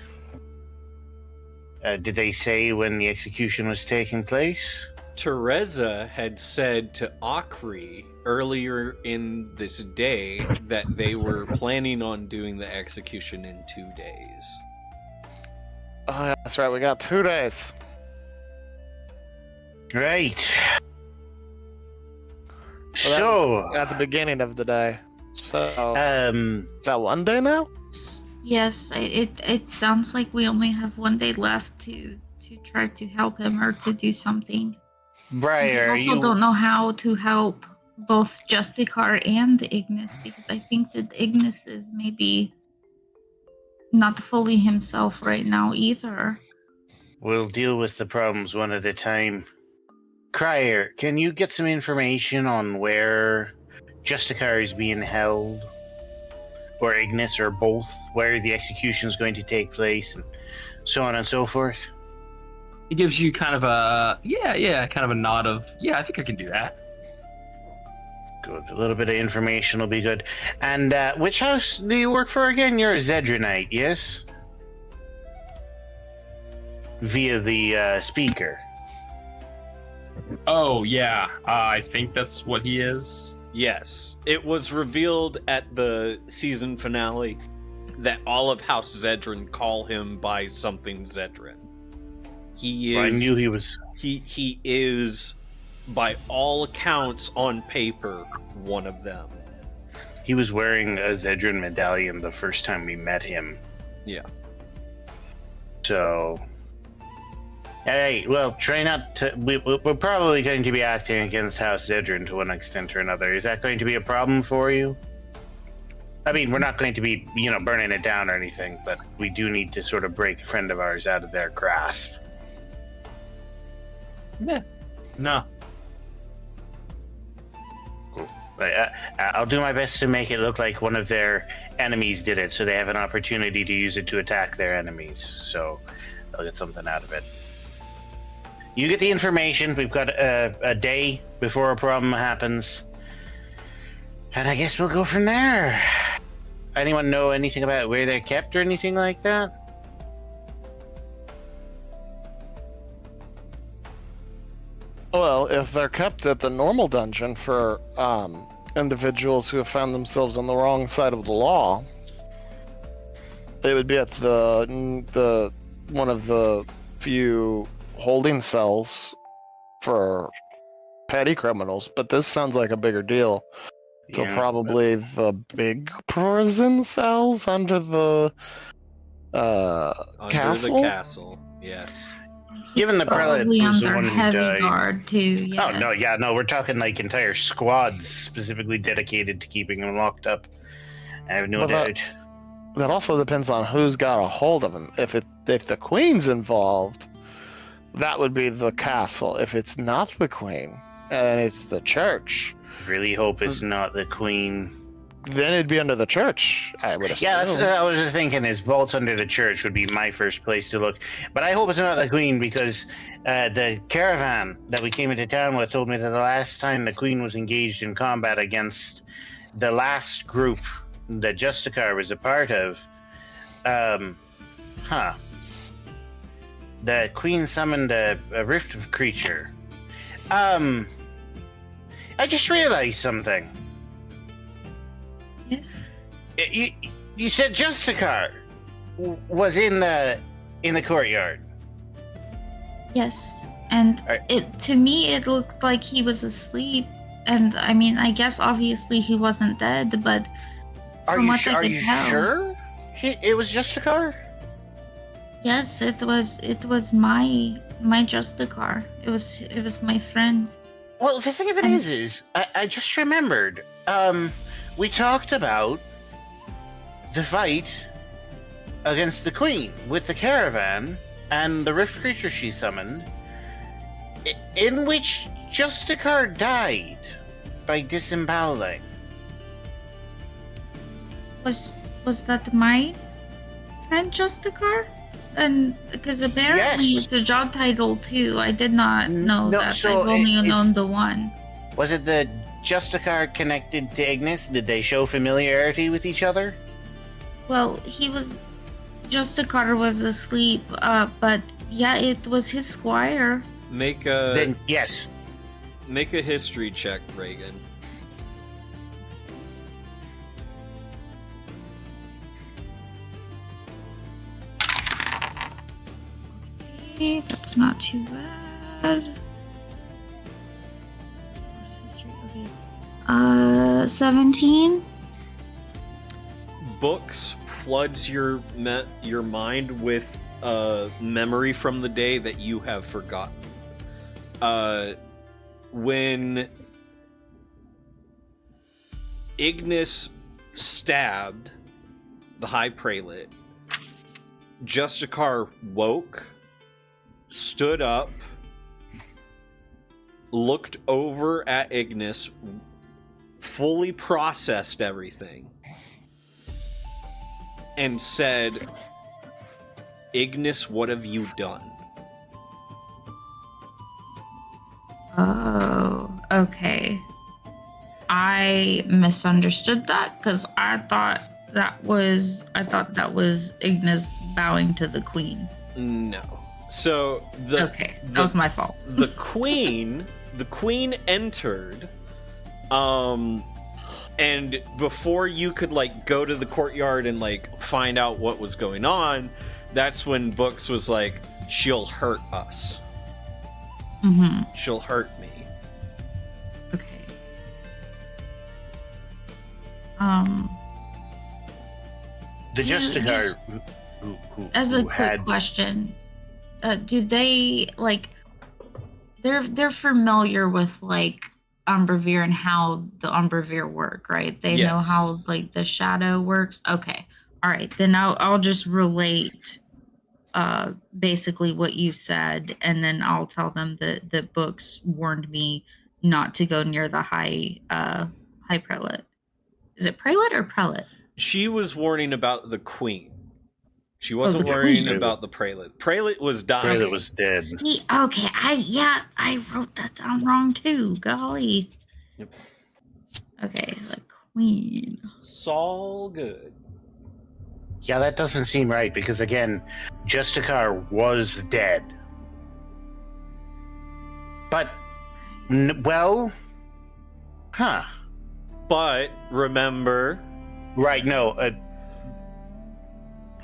Did they say when the execution was taking place?
Teresa had said to Okri earlier in this day that they were planning on doing the execution in 2 days.
Oh, yeah, that's right. We got 2 days.
Right.
Well, at the beginning of the day. So, is that 1 day now?
Yes, it sounds like we only have 1 day left to try to help him or to do something.
Briar,
I also don't know how to help both Justicar and Ignis, because I think that Ignis is maybe not fully himself right now either.
We'll deal with the problems one at a time. Crier, can you get some information on where Justicar is being held? Or Ignis, or both, where the execution is going to take place, and so on and so forth?
He gives you kind of a kind of a nod of, yeah, I think I can do that.
Good. A little bit of information will be good. And which house do you work for again? You're a Zedronite, yes? Via the speaker.
Oh yeah, I think that's what he is.
Yes, it was revealed at the season finale that all of House Zedrin call him by something Zedrin. He is.
Well, I knew he was.
He is, by all accounts, on paper, one of them.
He was wearing a Zedrin medallion the first time we met him.
Yeah.
So. Alright, well, try not to. We're probably going to be acting against House Zedrin to one extent or another. Is that going to be a problem for you? I mean, we're not going to be, burning it down or anything, but we do need to sort of break a friend of ours out of their grasp.
Yeah. No.
Cool. But, I'll do my best to make it look like one of their enemies did it, so they have an opportunity to use it to attack their enemies. So they'll get something out of it. You get the information. We've got a day before a problem happens. And I guess we'll go from there. Anyone know anything about where they're kept or anything like that?
Well, if they're kept at the normal dungeon for individuals who have found themselves on the wrong side of the law, it would be at the one of the few holding cells for petty criminals. But this sounds like a bigger deal. So
Yeah,
probably the big prison cells under the
Under
castle?
the castle, yes.
Given the prelate
Probably
was the
under
one who
heavy
died.
guard too. Yeah.
Oh, no, we're talking like entire squads specifically dedicated to keeping him locked up. I have no
Well,
doubt.
That also depends on who's got a hold of him. If the queen's involved, that would be the castle. If it's not the queen and it's the church,
Really hope it's not the queen.
then it'd be under the church, I would assume.
Yeah, that's what I was just thinking is vaults under the church would be my first place to look. But I hope it's not the queen because the caravan that we came into town with told me that the last time the queen was engaged in combat against the last group that Justicar was a part of, the queen summoned a rift of creature. I just realized something.
Yes.
You said Justicar was in the courtyard.
Yes. And
Alright.
to me it looked like he was asleep. And I mean, I guess obviously he wasn't dead, but
Are
from
you
what
sure?
I
Are
could
you
tell,
sure? It was Justicar?
yes, it was my Justicar. It was my friend.
Well, the thing of it is I just remembered. We talked about the fight against the queen with the caravan and the rift creature she summoned, in which Justicar died by disemboweling.
Was that my friend Justicar? And because apparently
Yes.
it's a job title too. I did not know
No,
that.
so
I've only
it's-
known the one.
Was it the Justicar connected to Ignis? Did they show familiarity with each other?
Well, Justicar was asleep, but yeah, it was his squire.
Make
Then yes.
a history check, Reagan.
Okay, that's not too bad. Okay. 17.
Books floods your mind with memory from the day that you have forgotten. When Ignis stabbed the High Prelate, Justicar woke, stood up, looked over at Ignis, fully processed everything, and said, "Ignis, what have you done?"
Oh, okay. I misunderstood that because I thought that was Ignis bowing to the queen.
No. So
Okay, that was my fault.
the queen entered And before you could like go to the courtyard and like find out what was going on, that's when Books was like, she'll hurt us.
Mm-hmm.
She'll hurt me.
Okay.
The
Just-
Justicar who
As a
who
quick
had
question, do they like? They're familiar with like Umbervere and how the Umbervere work, right? They know
Yes.
how like the shadow works. Okay, all right. Then I'll just relate, basically what you said, and then I'll tell them that the Books warned me not to go near the high prelate. Is it prelate or prelate?
She was warning about the queen. She wasn't
the
worrying
queen.
about the prelate. Prelate was dying.
Prelate was dead.
See, okay, I wrote that down wrong too. Golly.
Yep.
Okay, the queen.
Saul good.
Yeah, that doesn't seem right because again, Justicar was dead. But, well, huh?
But remember,
Right? No,
I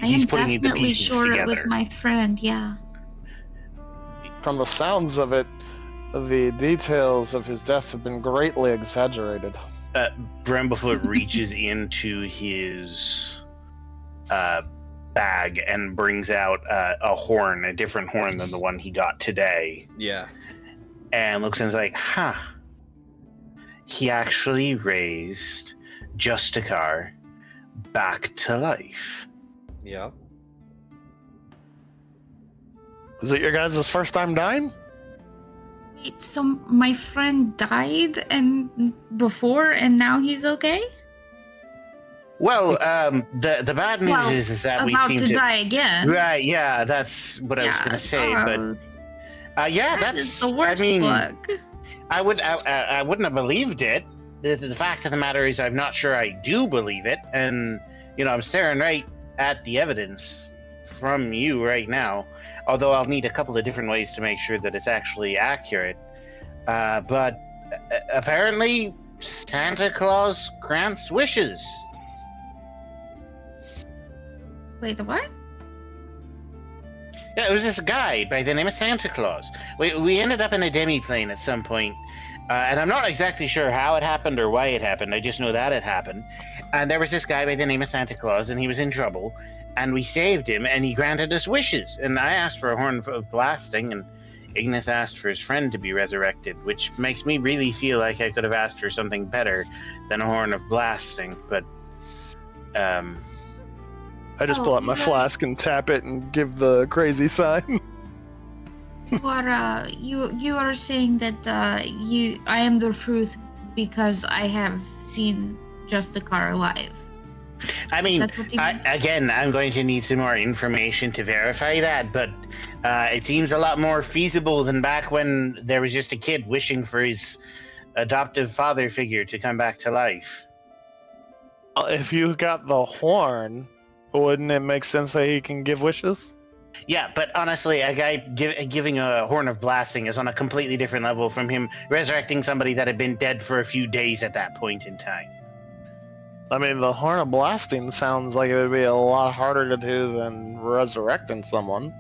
he's
am
putting the
definitely
pieces
sure
together.
it was my friend. Yeah.
From the sounds of it, the details of his death have been greatly exaggerated.
Bramblefoot reaches into his bag and brings out a horn, a different horn than the one he got today,
yeah.
and looks and is like, huh. He actually raised Justicar back to life.
Yeah.
Is it your guys' first time dying?
Wait, so my friend died and before, and now he's okay?
Well, the bad news
Well,
is that we
About
seem
to
to
die again.
Right, yeah, that's what I was gonna say, but yeah,
that
that's
is the worst
I mean,
luck.
I wouldn't have believed it. The fact of the matter is, I'm not sure I do believe it, and I'm staring right at the evidence from you right now. Although I'll need a couple of different ways to make sure that it's actually accurate. But apparently, Santa Claus grants wishes.
Wait, the what?
Yeah, it was this guy by the name of Santa Claus. We ended up in a demi-plane at some point, and I'm not exactly sure how it happened or why it happened. I just know that it happened. And there was this guy by the name of Santa Claus, and he was in trouble, and we saved him, and he granted us wishes. And I asked for a horn of blasting, and Ignis asked for his friend to be resurrected, which makes me really feel like I could have asked for something better than a horn of blasting. But,
I just pull out my flask and tap it and give the crazy sign.
Or you are saying that I am the truth because I have seen Justicar alive.
I mean,
That's what you mean?
again, I'm going to need some more information to verify that, but it seems a lot more feasible than back when there was just a kid wishing for his adoptive father figure to come back to life.
If you got the horn, wouldn't it make sense that he can give wishes?
Yeah, but honestly, a guy giving a horn of blasting is on a completely different level from him resurrecting somebody that had been dead for a few days at that point in time.
I mean, the horn of blasting sounds like it would be a lot harder to do than resurrecting someone.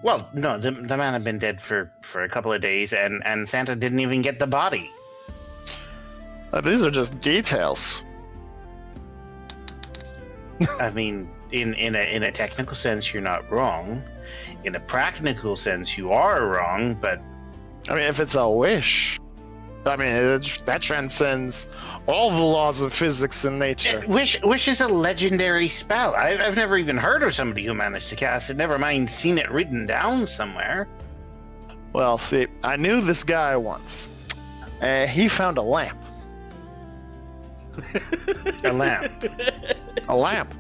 Well, no, the man had been dead for a couple of days, and Santa didn't even get the body.
These are just details.
I mean, in a technical sense, you're not wrong. In a practical sense, you are wrong, but...
I mean, if it's a wish, I mean, that transcends all the laws of physics and nature.
Wish is a legendary spell. I've never even heard of somebody who managed to cast it, never mind seen it written down somewhere.
Well, see, I knew this guy once. He found a lamp.
A lamp.
A lamp.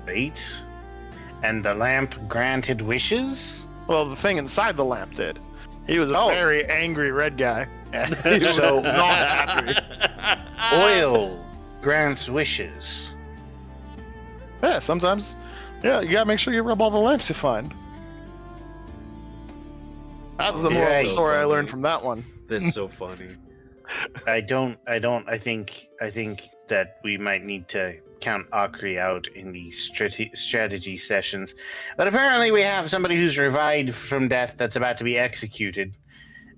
Right? And the lamp granted wishes?
Well, the thing inside the lamp did. He was a
Oh.
very angry red guy. He was
So-
not happy.
Oil grants wishes.
Yeah, sometimes. Yeah, you gotta make sure you rub all the lamps you find. That's the moral of
Right.
the story I
So
learned
funny.
from that one.
That's so funny.
I think that we might need to count Okri out in these strategy sessions. But apparently we have somebody who's revived from death that's about to be executed.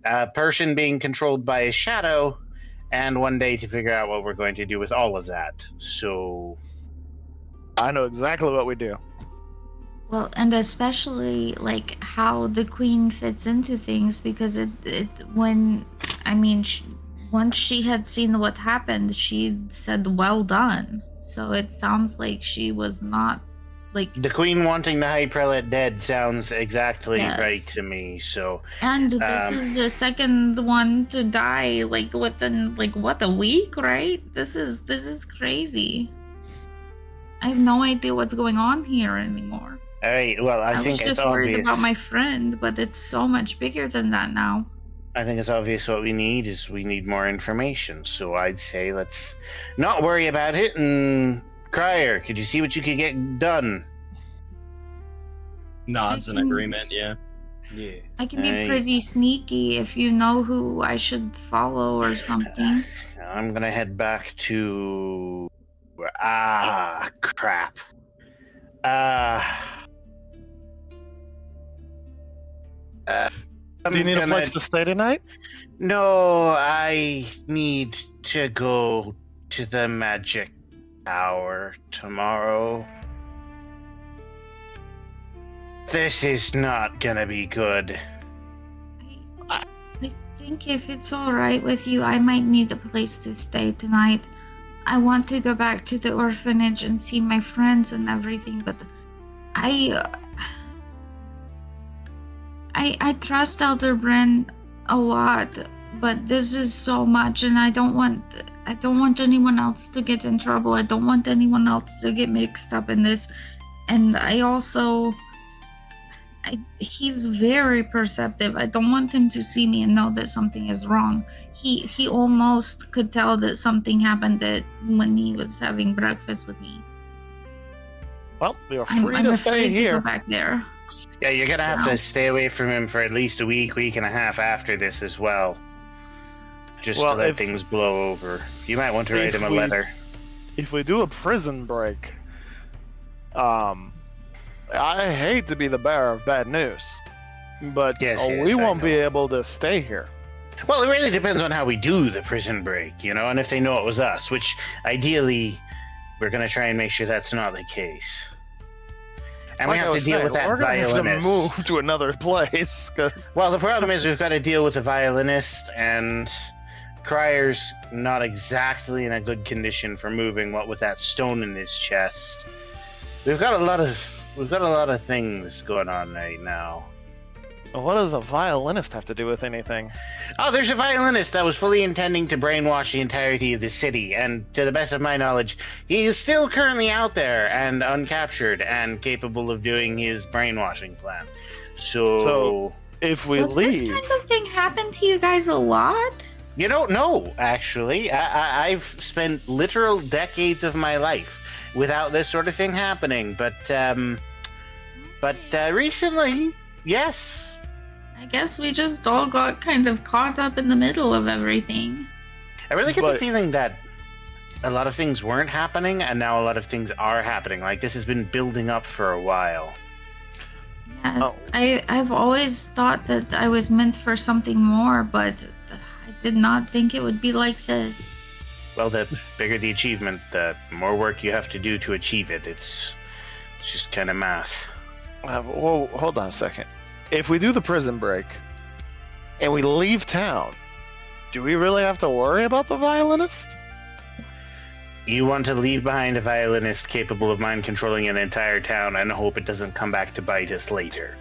A person being controlled by a shadow, and one day to figure out what we're going to do with all of that. So
I know exactly what we do.
Well, and especially like how the queen fits into things, because once she had seen what happened, she said, "Well done." So it sounds like she was not like.
the queen wanting the high prelate dead sounds exactly
Yes.
right to me. So
And this is the second one to die, like within a week, right? This is crazy. I have no idea what's going on here anymore.
all right, well, I think
was
it's
just worried
obvious.
about my friend, but it's so much bigger than that now.
I think it's obvious what we need more information. So I'd say let's not worry about it. And Crier, could you see what you could get done?
Nods in agreement, yeah.
Yeah.
I can be
Hey.
pretty sneaky if you know who I should follow or something.
I'm gonna head back to. Crap.
Do you need a place to stay tonight?
No, I need to go to the magic tower tomorrow. This is not gonna be good.
I think if it's alright with you, I might need a place to stay tonight. I want to go back to the orphanage and see my friends and everything, but I trust Elder Bryn a lot, but this is so much, and I don't want anyone else to get in trouble. I don't want anyone else to get mixed up in this. And he's very perceptive. I don't want him to see me and know that something is wrong. He almost could tell that something happened when he was having breakfast with me.
Well, you're
I'm
free to stay
afraid to
here.
go back there.
Yeah, you're gonna have
No.
to stay away from him for at least a week and a half after this as well. Just
Well,
to let
if-
things blow over. You might want to write
if
him a
we-
letter.
If we do a prison break, I hate to be the bearer of bad news, but
Yes,
we
I
won't be
know.
able to stay here.
Well, it really depends on how we do the prison break, and if they know it was us, which ideally we're going to try and make sure that's not the case. And
Like
we
I
have to
was
deal
saying,
with that
we're gonna have to
violinist.
move to another place because
Well, the problem is we've got to deal with the violinist, and Crier's not exactly in a good condition for moving, what with that stone in his chest. We've got a lot of things going on right now.
what does a violinist have to do with anything?
Oh, there's a violinist that was fully intending to brainwash the entirety of the city, and to the best of my knowledge, he is still currently out there and uncaptured and capable of doing his brainwashing plan. So
If we
Does
leave,
this kind of thing happen to you guys a lot?
you don't know, actually. I've spent literal decades of my life without this sort of thing happening, but recently, yes.
I guess we just all got kind of caught up in the middle of everything.
I really get the
But-
feeling that a lot of things weren't happening, and now a lot of things are happening. Like, this has been building up for a while.
Yes, I've always thought that I was meant for something more, but I did not think it would be like this.
Well, the bigger the achievement, the more work you have to do to achieve it. It's just kind of math.
whoa, hold on a second. If we do the prison break and we leave town, do we really have to worry about the violinist?
You want to leave behind a violinist capable of mind controlling an entire town and hope it doesn't come back to bite us later.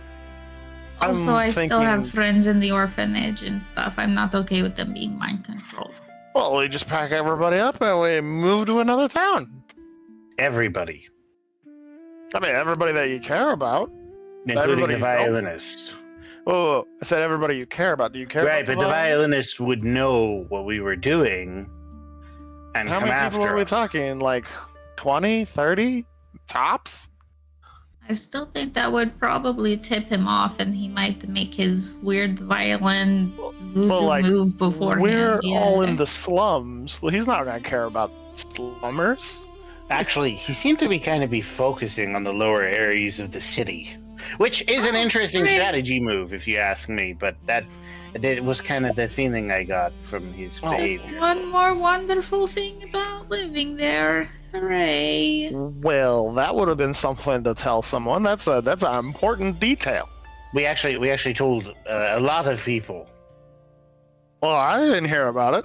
Also, I still have
thinking-
friends in the orphanage and stuff. I'm not okay with them being mind controlled.
Well, we just pack everybody up and we move to another town.
Everybody,
I mean, everybody that you care about.
including
Everybody
the
you don't?
violinist.
Oh, I said everybody you care about. Do you care
Right,
about
but the violinist would know what we were doing and
How
come
many people
after
are we
us.
talking? Like 20, 30 tops?
I still think that would probably tip him off, and he might make his weird violin
Well, like,
move beforehand.
we're
yeah.
all in the slums. He's not gonna care about slummers.
Actually, he seemed to be focusing on the lower areas of the city, which is an interesting
great.
strategy move, if you ask me. But that was kind of the feeling I got from his
Just
behavior.
one more wonderful thing about living there. Hooray!
Well, that would have been something to tell someone. That's an important detail.
We actually told a lot of people.
Well, I didn't hear about it.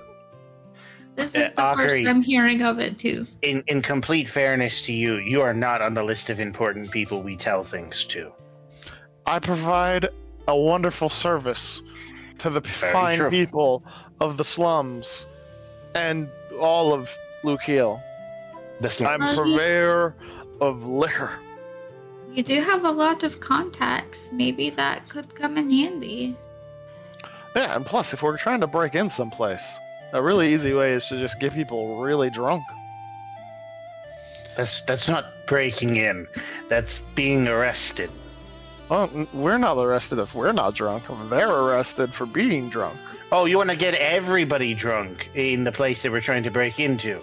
This is the first
Okri,
I'm hearing of it too.
in complete fairness to you, you are not on the list of important people we tell things to.
I provide a wonderful service to the fine
true.
people of the slums and all of Lukiel.
The slums.
I'm purveyor of liquor.
You do have a lot of contacts. Maybe that could come in handy.
Yeah, and plus, if we're trying to break in someplace, a really easy way is to just get people really drunk.
That's not breaking in. That's being arrested.
Well, we're not arrested if we're not drunk. They're arrested for being drunk.
Oh, you want to get everybody drunk in the place that we're trying to break into?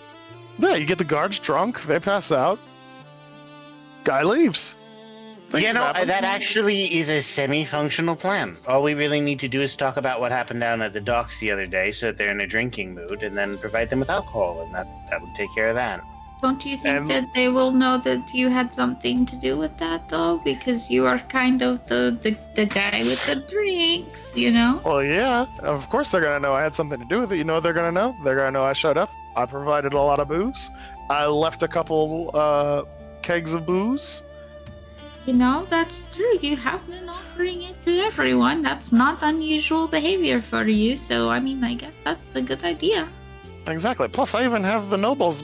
Yeah, you get the guards drunk, they pass out, guy leaves. Things
You know,
happen.
that actually is a semi-functional plan. All we really need to do is talk about what happened down at the docks the other day so that they're in a drinking mood, and then provide them with alcohol, and that would take care of that.
Don't you think that they will know that you had something to do with that, though? Because you are kind of the guy with the drinks, you know?
Well, yeah, of course they're gonna know I had something to do with it. You know what they're gonna know? They're gonna know I showed up. I provided a lot of booze. I left a couple kegs of booze.
You know, that's true. You have been offering it to everyone. That's not unusual behavior for you. So, I mean, I guess that's a good idea.
Exactly. Plus, I even have the nobles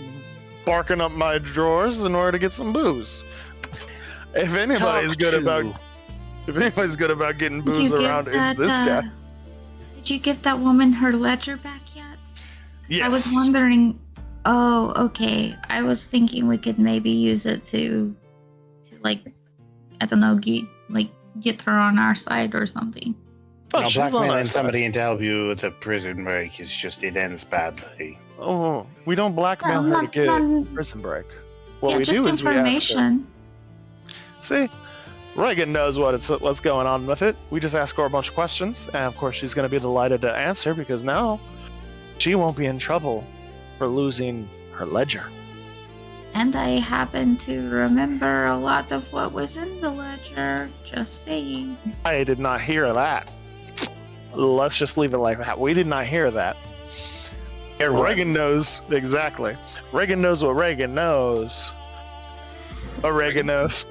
barking up my drawers in order to get some booze. If anybody's good about getting
Did you
booze
give
around, it's
that,
this guy.
Did you give that woman her ledger back yet? 'Cause
Yes.
I was wondering. Oh, okay. I was thinking we could maybe use it to like, I don't know, get her on our side or something.
Oh,
Now,
she's on our
blackmailing
side.
somebody into help you with a prison break is just, it ends badly.
Oh, we don't blackmail her to get a prison break. What
yeah,
we
just
do is we ask her.
information.
See, Reagan knows what's going on with it. We just ask her a bunch of questions, and of course she's going to be delighted to answer because now she won't be in trouble for losing her ledger.
And I happen to remember a lot of what was in the ledger. Just saying.
I did not hear that. Let's just leave it like that. We did not hear that. Reagan knows exactly. Reagan knows what Reagan knows. Reagan knows.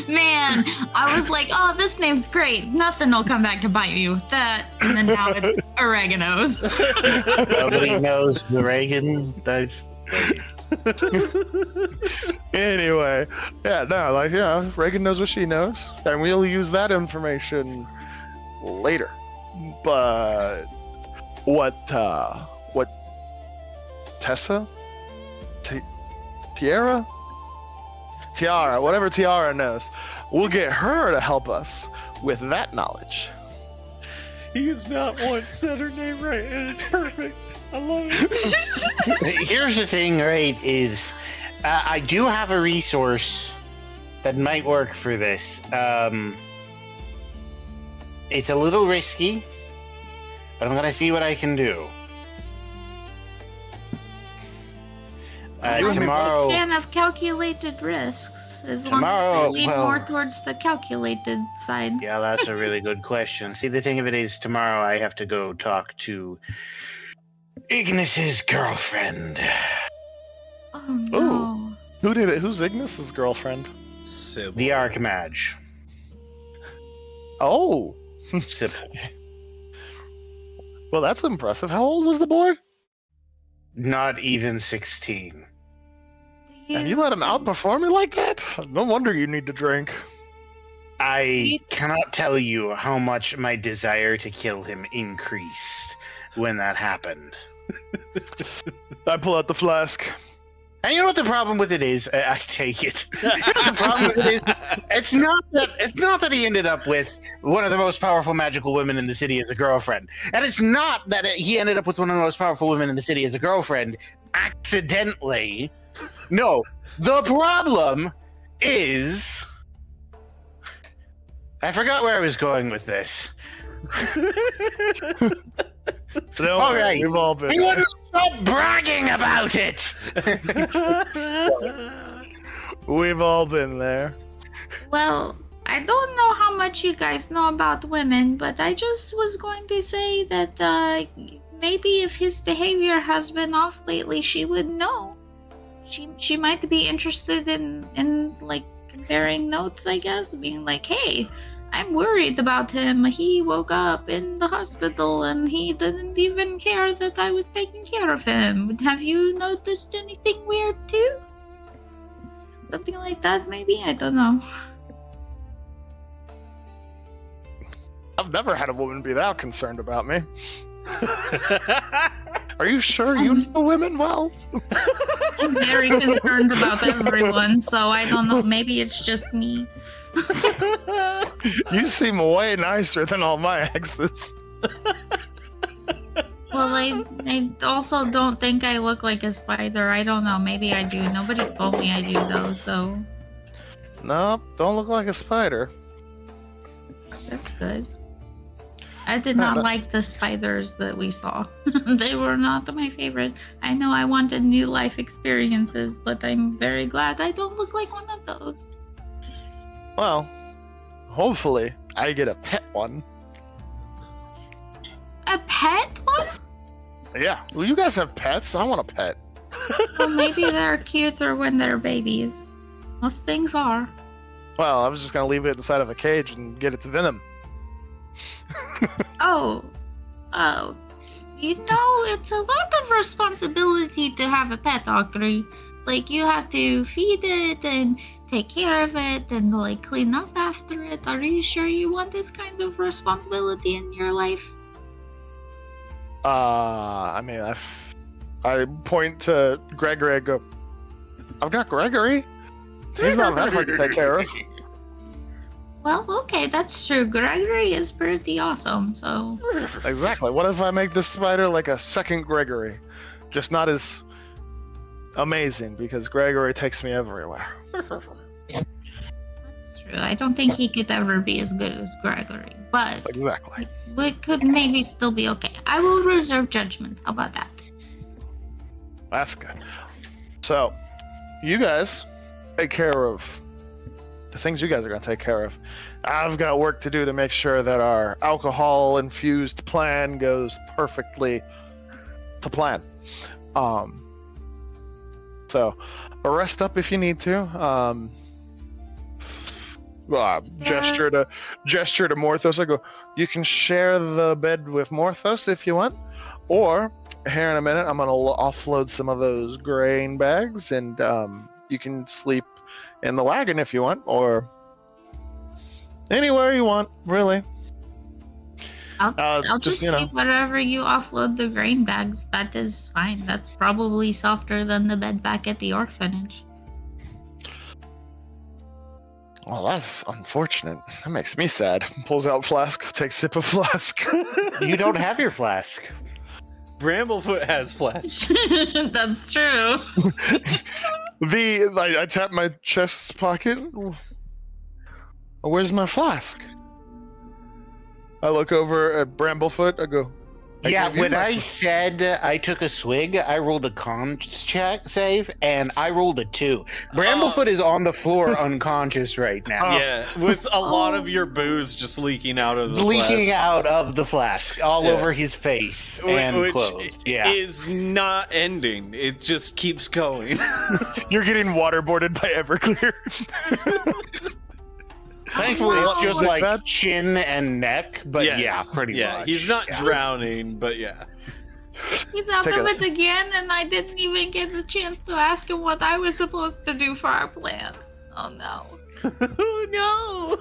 Man, I was like, oh, this name's great. Nothing will come back to bite me with that. And then now it's oregano's.
Nobody knows the Reagan.
Anyway, yeah, no, like, yeah, Reagan knows what she knows, and we'll use that information later. But what Tessa? Tiara, whatever Tiara knows, we'll get her to help us with that knowledge.
He has not once said her name right, and it's perfect. I love it.
Here's the thing, right, is I do have a resource that might work for this. It's a little risky, but I'm gonna see what I can do.
I'm
Tomorrow,
a big fan of calculated risks, as long as
Tomorrow,
they lean
well-
more towards the calculated side.
yeah, that's a really good question. See, the thing of it is, tomorrow I have to go talk to Ignis's girlfriend.
Oh no.
Who did it? Who's Ignis's girlfriend?
Sybil.
The Archmage.
Oh,
Sybil.
well, that's impressive. How old was the boy?
Not even 16.
And you let him outperform you like that? No wonder you need to drink.
I cannot tell you how much my desire to kill him increased when that happened.
I pull out the flask.
And you know what the problem with it is? I take it. The problem with it is, it's not that he ended up with one of the most powerful magical women in the city as a girlfriend, and it's not that he ended up with one of the most powerful women in the city as a girlfriend accidentally. No, the problem is, I forgot where I was going with this. All right,
we've all been.
he wouldn't stop bragging about it.
We've all been there.
Well, I don't know how much you guys know about women, but I just was going to say that maybe if his behavior has been off lately, she would know. She might be interested in like comparing notes, I guess, being like, hey, I'm worried about him. He woke up in the hospital and he didn't even care that I was taking care of him. Have you noticed anything weird too? Something like that, maybe? I don't know.
I've never had a woman be that concerned about me. Are you sure you know women well?
I'm very concerned about everyone, so I don't know. Maybe it's just me.
You seem way nicer than all my exes.
Well, I also don't think I look like a spider. I don't know. Maybe I do. Nobody's told me I do, though, so...
Nope, don't look like a spider.
That's good. I did not like the spiders that we saw. They were not my favorite. I know I wanted new life experiences, but I'm very glad I don't look like one of those.
Well, hopefully I get a pet one.
A pet one?
Yeah, well, you guys have pets. I want a pet.
Well, maybe they're cuter when they're babies. Most things are.
Well, I was just gonna leave it inside of a cage and get its venom.
Oh, you know, it's a lot of responsibility to have a pet, Okri. Like, you have to feed it and take care of it and, like, clean up after it. Are you sure you want this kind of responsibility in your life?
I mean, I point to Gregory and go, I've got Gregory. He's not that hard to take care of.
Well, okay, that's true. Gregory is pretty awesome, so...
Exactly. What if I make this spider like a second Gregory? Just not as amazing, because Gregory takes me everywhere.
That's true. I don't think he could ever be as good as Gregory, but...
Exactly.
We could maybe still be okay. I will reserve judgment. How about that?
That's good. So, you guys take care of the things you guys are going to take care of. I've got work to do to make sure that our alcohol-infused plan goes perfectly to plan. So, rest up if you need to. Gesture to Morthos. I go, you can share the bed with Morthos if you want, or here in a minute I'm gonna offload some of those grain bags, and you can sleep in the wagon if you want, or anywhere you want, really.
I'll just sleep wherever you offload the grain bags. That is fine. That's probably softer than the bed back at the orphanage.
Well, that's unfortunate. That makes me sad. Pulls out flask, takes sip of flask.
You don't have your flask.
Bramblefoot has flask.
That's true.
I tap my chest pocket. Where's my flask? I look over at Bramblefoot. I go,
when I said I took a swig, I rolled a con check save, and I rolled a 2. Bramblefoot is on the floor unconscious right now.
Yeah, with a lot of your booze just leaking out of the flask.
Out of the flask, all over his face and clothes. Yeah,
is not ending. It just keeps going.
You're getting waterboarded by Everclear.
Thankfully, it's just like that? Chin and neck, but yeah, pretty much.
Yeah, he's not drowning, but yeah.
He's out of it again, and I didn't even get the chance to ask him what I was supposed to do for our plan. Oh no.
No!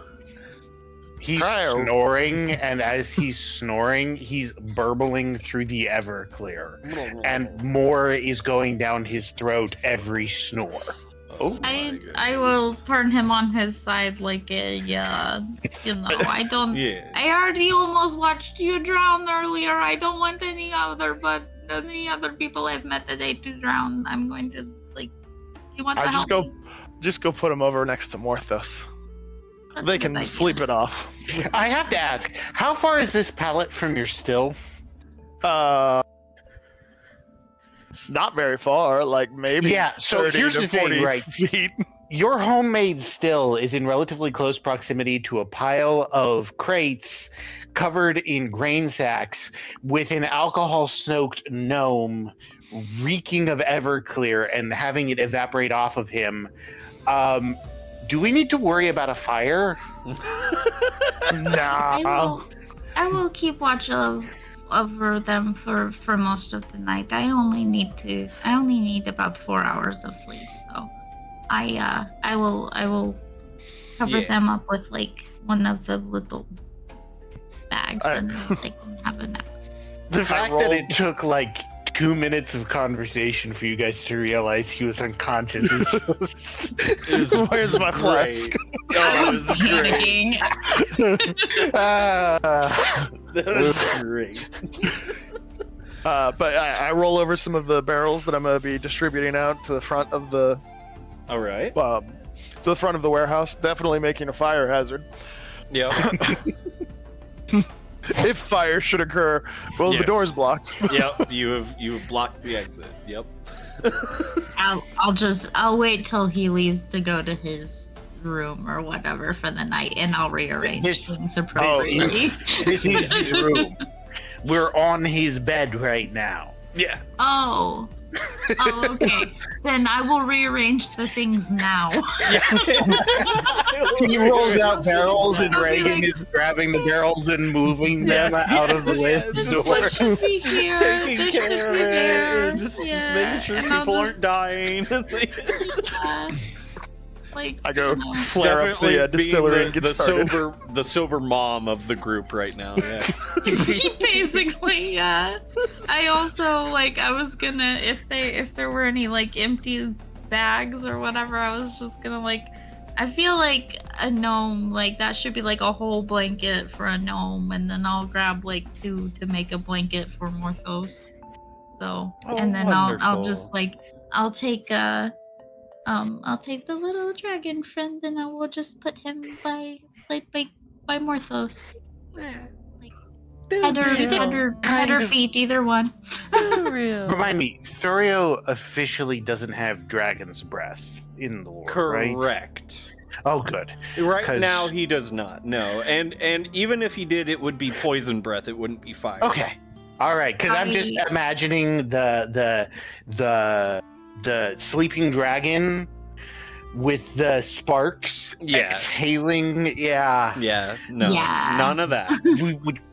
He's
Crier.
snoring, and as he's snoring, he's burbling through the Everclear, and more is going down his throat every snore.
Oh,
I will turn him on his side like a I don't.
Yeah.
I already almost watched you drown earlier. I don't want any other people I've met today to drown. I'm going to you want to
I
help me?
just go put him over next to Morthos.
That's
They
a good
can
idea.
sleep it off.
I have to ask, how far is this pallet from your still?
Not very far, like maybe
Yeah, so
30
here's
to
the
40
thing, right?
feet.
Your homemade still is in relatively close proximity to a pile of crates covered in grain sacks with an alcohol-soaked gnome reeking of Everclear and having it evaporate off of him. Do we need to worry about a fire?
Nah.
I will keep watch over them for most of the night. I only need about 4 hours of sleep, so I will cover them up with one of the little bags and they can have a nap.
The fact that it took 2 minutes of conversation for you guys to realize he was unconscious is just...
Where's my flask?
I was panicking.
That was great.
But I roll over some of the barrels that I'm going to be distributing out to the front of the
All right.
to the front of the warehouse, definitely making a fire hazard.
Yep.
If fire should occur, well,
Yes.
the door's blocked.
Yep. You have blocked the exit. Yep.
I'll wait till he leaves to go to his room or whatever for the night, and I'll rearrange things appropriately.
This is his room. We're on his bed right now.
Yeah.
Oh, okay. Then I will rearrange the things now.
He rolls out barrels, and
I'll be
Reagan is grabbing the barrels and moving them out of the way of the
Just
door.
let them be here.
taking
They
care
should
of
be
it.
there.
And just
Yeah,
making sure
and I'll
people
just-
aren't dying.
I go
you know.
flare up the distillery and get started.
the sober mom of the group right now. Yeah.
Basically, yeah. I also I was gonna if there were any empty bags or whatever, I was just gonna I feel like a gnome that should be a whole blanket for a gnome, and then I'll grab 2 to make a blanket for Morthos. So and then I'll just I'll take I'll take the little dragon friend and I will just put him by Morthos. Head or feet, either one.
Remind me, Thurio officially doesn't have dragon's breath in the lore, right?
Correct.
Oh, good.
Right
'Cause-
now he does not. No, and even if he did, it would be poison breath. It wouldn't be fire.
Okay. All right, because I'm just imagining the sleeping dragon with the sparks exhaling. Yeah.
Yeah. No.
Yeah.
None of that.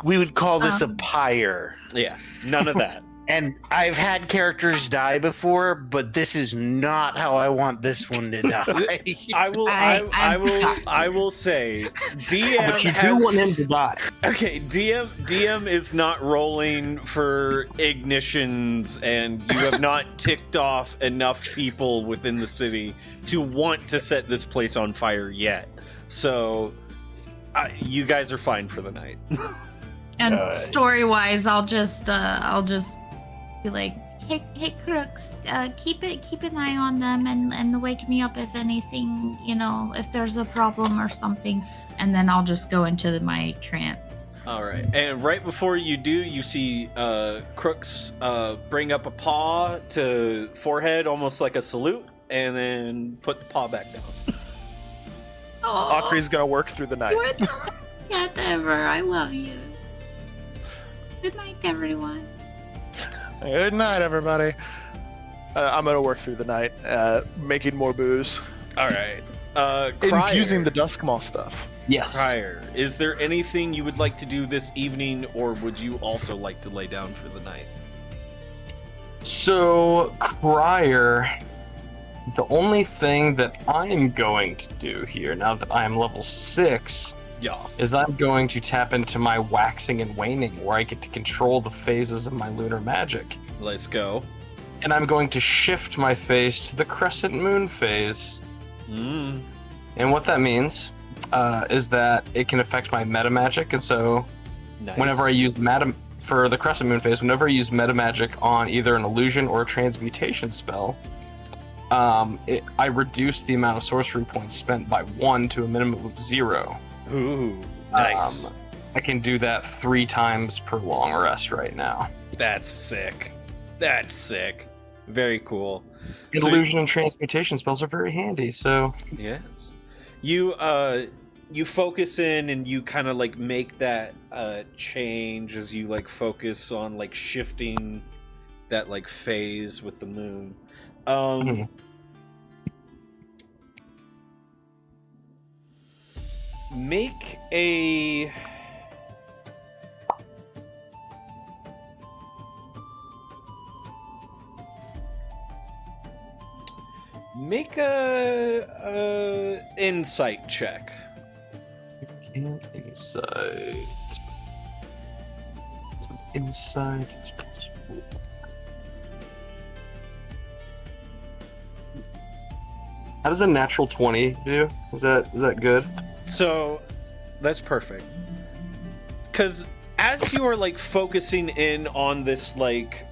We would call this a pyre.
Yeah. None of that.
And I've had characters die before, but this is not how I want this one to die.
I will say DM
But you do want him to die.
Okay, DM is not rolling for ignitions, and you have not ticked off enough people within the city to want to set this place on fire yet. So you guys are fine for the night.
And story-wise, I'll just be hey crooks, keep an eye on them and wake me up if anything, if there's a problem or something, and then I'll just go into my trance.
All right, and right before you do, you see Crooks bring up a paw to forehead, almost like a salute, and then put the paw back down.
Oh,
Okri's gonna work through the night.
you're the best ever. I love you. Good night, everyone.
Good night, everybody. I'm gonna work through the night, making more booze,
All right,
infusing the
Crier.
Duskmaw stuff.
Yes.
Crier, is there anything you would like to do this evening, or would you also like to lay down for the night?
So, Crier, the only thing that I'm going to do here, now that I am level 6,
Yeah.
is I'm going to tap into my waxing and waning, where I get to control the phases of my lunar magic.
Let's go.
And I'm going to shift my phase to the crescent moon phase.
Mm.
And what that means is that it can affect my meta magic, and so
Nice.
whenever I use for the crescent moon phase, whenever I use meta magic on either an illusion or a transmutation spell, I reduce the amount of sorcery points spent by 1 to a minimum of 0.
Ooh, nice.
I can do that 3 times per long rest right now.
That's sick. That's sick. Very cool.
And
So-
illusion and transmutation spells are very handy, so...
Yes. You focus in and you kind of like make that change as you like focus on like shifting that like phase with the moon. Make a insight check.
Insight. How does a natural 20 do? Is that good?
So that's perfect. Because as you are like focusing in on this, like,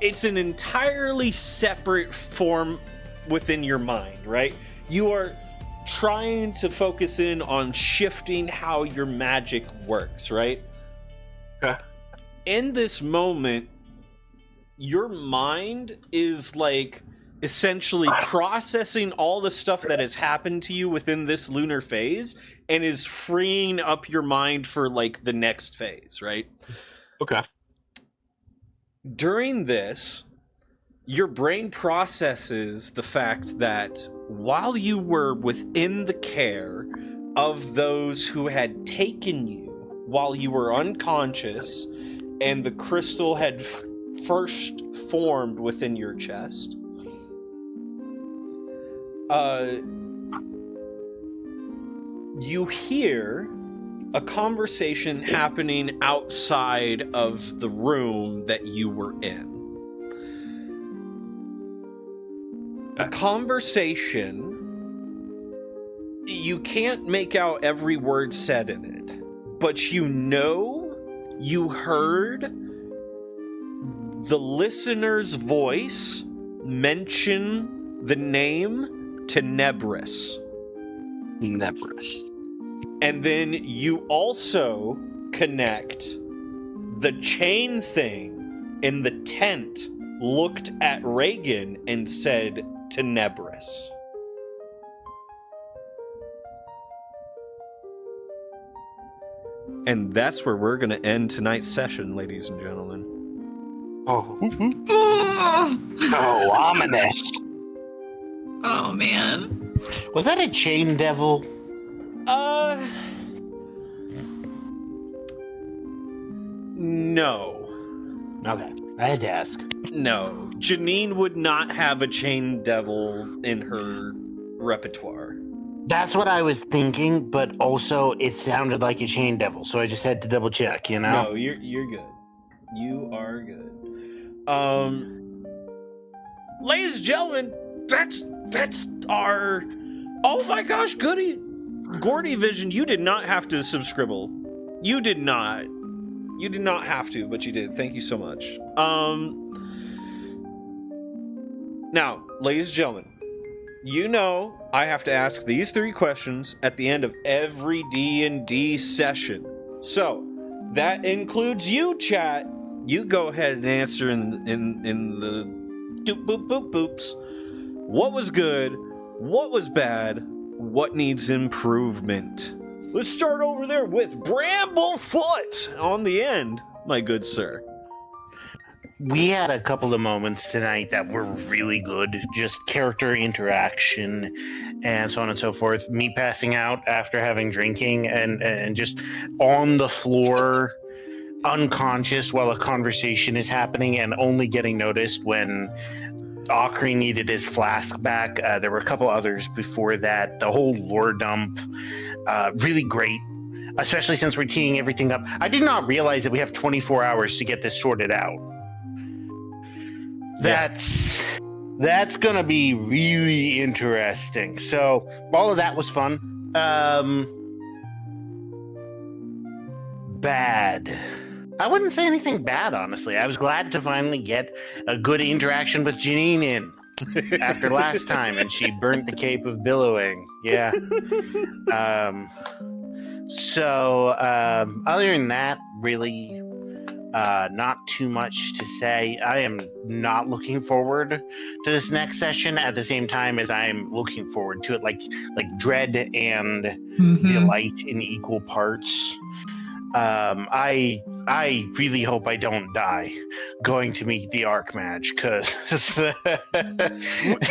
it's an entirely separate form within your mind, right? You are trying to focus in on shifting how your magic works, right?
Okay.
In this moment, your mind is like essentially processing all the stuff that has happened to you within this lunar phase and is freeing up your mind for like the next phase, right?
Okay.
During this, your brain processes the fact that while you were within the care of those who had taken you while you were unconscious and the crystal had first formed within your chest, you hear a conversation happening outside of the room that you were in. A conversation, you can't make out every word said in it, but you know you heard the listener's voice mention the name Tenebris.
Nebris.
And then you also connect the chain thing in the tent looked at Reagan and said Tenebris. And that's where we're going to end tonight's session, ladies and gentlemen.
Oh.
Oh,
Oh, ominous.
oh man.
Was that a chain devil?
No.
Okay, I had to ask.
No. Janine would not have a chain devil in her repertoire.
That's what I was thinking, but also it sounded like a chain devil, so I just had to double check, you know?
No, you're good. You are good. Ladies and gentlemen, that's our. Oh my gosh, Gordy Vision, you did not have to subscribble. You did not. You did not have to, but you did. Thank you so much. Now, ladies and gentlemen, you know I have to ask these 3 questions at the end of every D&D session. So, that includes you, chat. You go ahead and answer in the doop boop boop boops. What was good? What was bad? What needs improvement? Let's start over there with Bramblefoot on the end, my good sir.
We had a couple of moments tonight that were really good, just character interaction and so on and so forth. Me passing out after having drinking and just on the floor, unconscious while a conversation is happening and only getting noticed when Okri needed his flask back. There were a couple others before that. The whole lore dump really great, especially since we're teeing everything up. I did not realize that we have 24 hours to get this sorted out. That's gonna be really interesting. So all of that was fun. Bad. I wouldn't say anything bad, honestly. I was glad to finally get a good interaction with Janine in after last time, and she burnt the Cape of Billowing. Yeah. Other than that, really, not too much to say. I am not looking forward to this next session at the same time as I'm looking forward to it, like dread and delight in equal parts. I really hope I don't die going to meet the Archmage, because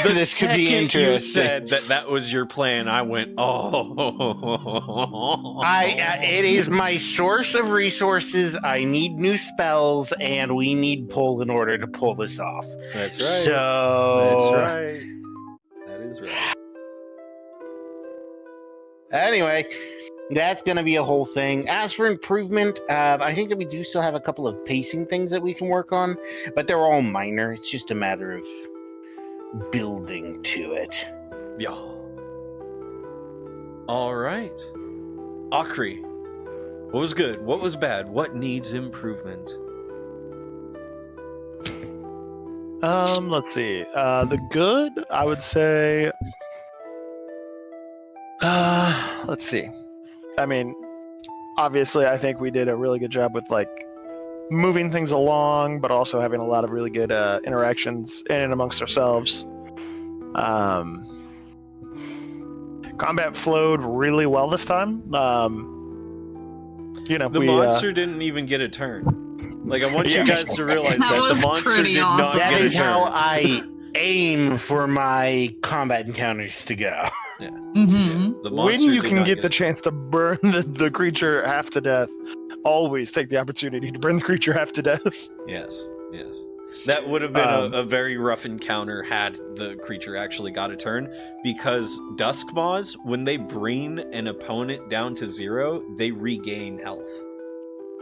this could be interesting.
You said that was your plan, I went, oh.
It is my source of resources. I need new spells, and we need pull in order to pull this off.
That's right.
So
that's right. That is right.
Anyway, that's going to be a whole thing. As for improvement, I think that we do still have a couple of pacing things that we can work on, but they're all minor. It's just a matter of building to it.
Yeah. All right. Okri, what was good? What was bad? What needs improvement?
Let's see. The good, I would say. Let's see. I mean, obviously, I think we did a really good job with like moving things along, but also having a lot of really good interactions in and amongst ourselves. Combat flowed really well this time.
The monster didn't even get a turn. Like, I want you guys to realize that the monster did not
That
get a
is
turn.
how I aim for my combat encounters to go.
Yeah.
Mm-hmm.
When you can get the chance to burn the creature half to death, always take the opportunity to burn the creature half to death.
Yes. That would have been a very rough encounter had the creature actually got a turn, because Duskmaws, when they bring an opponent down to 0, they regain health.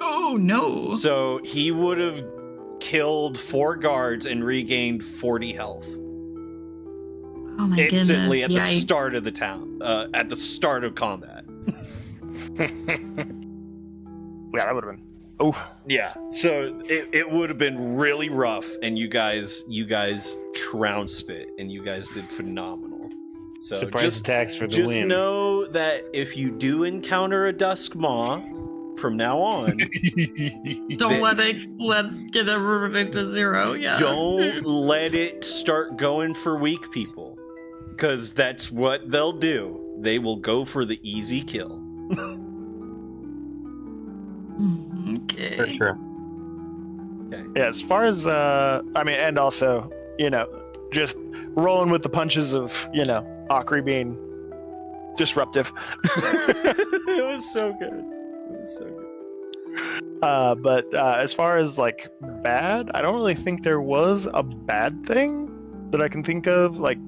Oh no!
So he would have killed 4 guards and regained 40 health.
Oh my
Instantly
goodness.
at the start of the town, at the start of combat.
Yeah, that would have been. Oh.
Yeah, so it would have been really rough, and you guys trounced it, and you guys did phenomenal. So
Surprise attacks for the win.
Just know that if you do encounter a Duskmaw from now on,
Don't let it get everybody to 0. Yeah.
don't let it start going for weak people. Because that's what they'll do. They will go for the easy kill.
Okay.
For sure.
Okay.
Yeah, as far as and also, just rolling with the punches of, Okri being disruptive.
It was so good.
But as far as like bad, I don't really think there was a bad thing that I can think of. Like,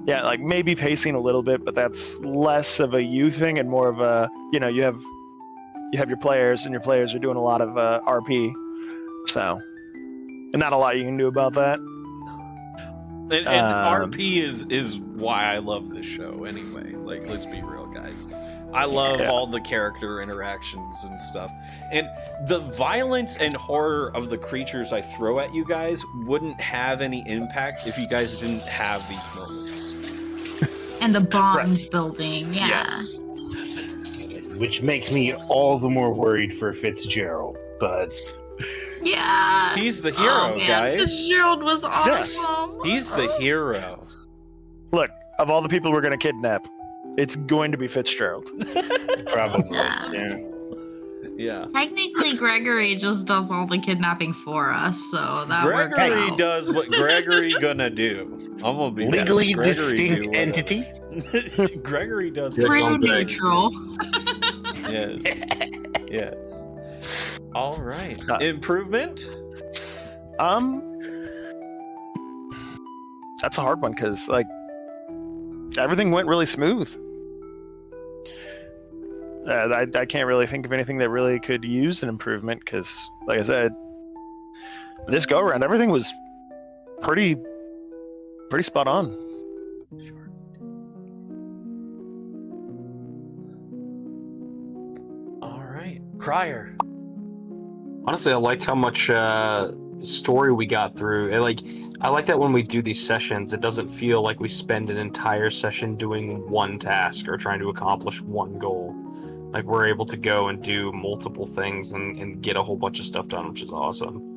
yeah, like maybe pacing a little bit, but that's less of a you thing and more of a, you have your players, and your players are doing a lot of RP, so, and not a lot you can do about that.
And RP is why I love this show anyway. Like, let's be real, guys. I love all the character interactions and stuff. And the violence and horror of the creatures I throw at you guys wouldn't have any impact if you guys didn't have these moments.
And the bonds building, yeah.
Yes.
Which makes me all the more worried for Fitzgerald, but...
Yeah.
He's the hero, guys.
Fitzgerald was awesome.
He's the hero.
Look, of all the people we're going to kidnap, it's going to be Fitzgerald.
Probably,
Yeah.
Yeah.
Technically, Gregory just does all the kidnapping for us, so that works
Gregory
out.
does what Gregory gonna do. I'm gonna be
legally
Gregory
distinct entity?
Gregory does
Yeah,
what
True
don't brag.
neutral.
Yes. All right. Improvement?
That's a hard one, because, like, everything went really smooth. I can't really think of anything that really could use an improvement because, like I said, this go around everything was pretty spot on.
Sure. All right, Crier.
Honestly, I liked how much story we got through. I like that when we do these sessions, it doesn't feel like we spend an entire session doing one task or trying to accomplish one goal. Like, we're able to go and do multiple things and get a whole bunch of stuff done, which is awesome.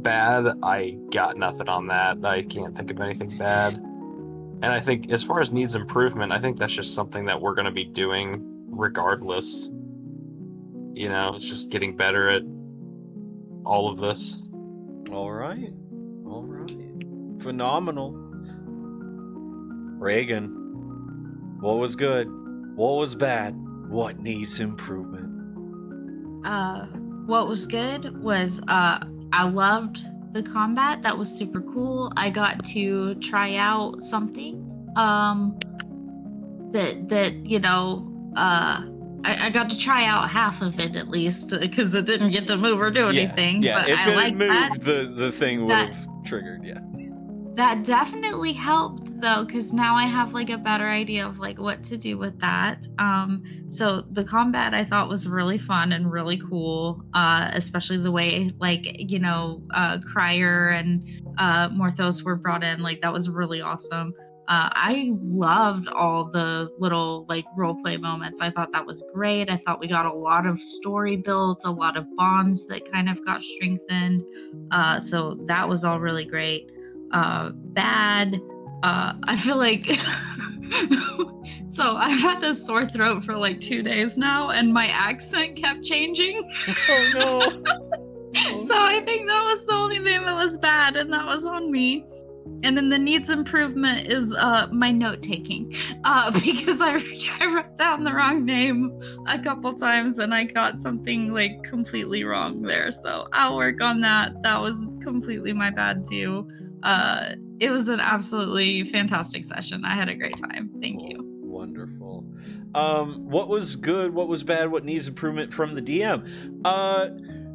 Bad, I got nothing on that. I can't think of anything bad. And I think as far as needs improvement, I think that's just something that we're going to be doing regardless. You know, it's just getting better at all of this.
All right. Phenomenal. Reagan, what was good? What was bad? What needs improvement?
What was good was I loved the combat. That was super cool. I got to try out something that you know I got to try out half of it at least because it didn't get to move or do anything.
Yeah,
but
if
I
it
liked
moved,
that.
the thing would have triggered, yeah.
That definitely helped though, because now I have like a better idea of like what to do with that. So the combat I thought was really fun and really cool, especially the way like, you know, Crier and Morthos were brought in. Like that was really awesome. I loved all the little like role play moments. I thought that was great. I thought we got a lot of story built, a lot of bonds that kind of got strengthened. So that was all really great. Bad. I feel like so I've had a sore throat for like 2 days now, and my accent kept changing.
Oh no.
So I think that was the only thing that was bad, and that was on me. And then the needs improvement is my note taking, because I wrote down the wrong name a couple times and I got something like completely wrong there. So I'll work on that. That was completely my bad too. It was an absolutely fantastic session. I had a great time. Thank you.
Wonderful. What was good? What was bad? What needs improvement from the DM?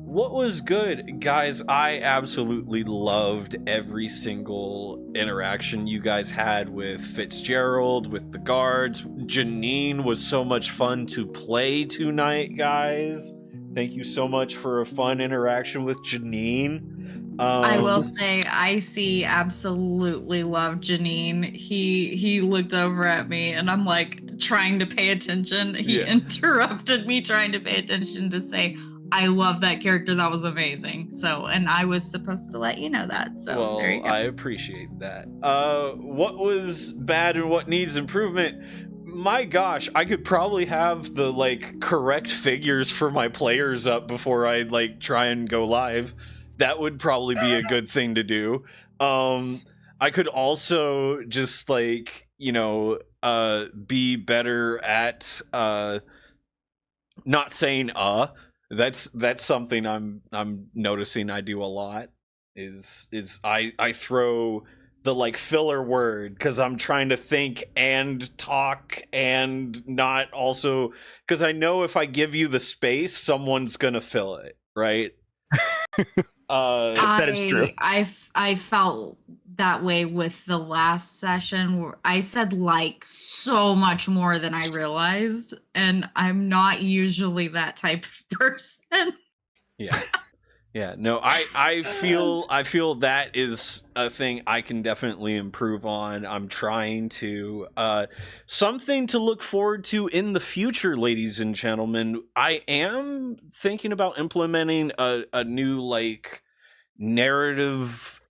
What was good, guys? I absolutely loved every single interaction you guys had with Fitzgerald, with the guards. Janine was so much fun to play tonight, guys. Thank you so much for a fun interaction with Janine.
I will say, Icy absolutely loved Janine. He looked over at me, and I'm like trying to pay attention. He interrupted me trying to pay attention to say, I love that character. That was amazing. So, and I was supposed to let you know that. So,
well,
there you go.
I appreciate that. What was bad and what needs improvement? My gosh, I could probably have the like correct figures for my players up before I like try and go live. That would probably be a good thing to do. I could also just like, you know, be better at not saying That's something I'm noticing I do a lot. Is I throw the like filler word because I'm trying to think and talk and not also because I know if I give you the space, someone's gonna fill it, right?
That is true.
I felt that way with the last session where I said like so much more than I realized, and I'm not usually that type of person.
Yeah, no, I feel that is a thing I can definitely improve on. I'm trying to something to look forward to in the future, ladies and gentlemen. I am thinking about implementing a new like narrative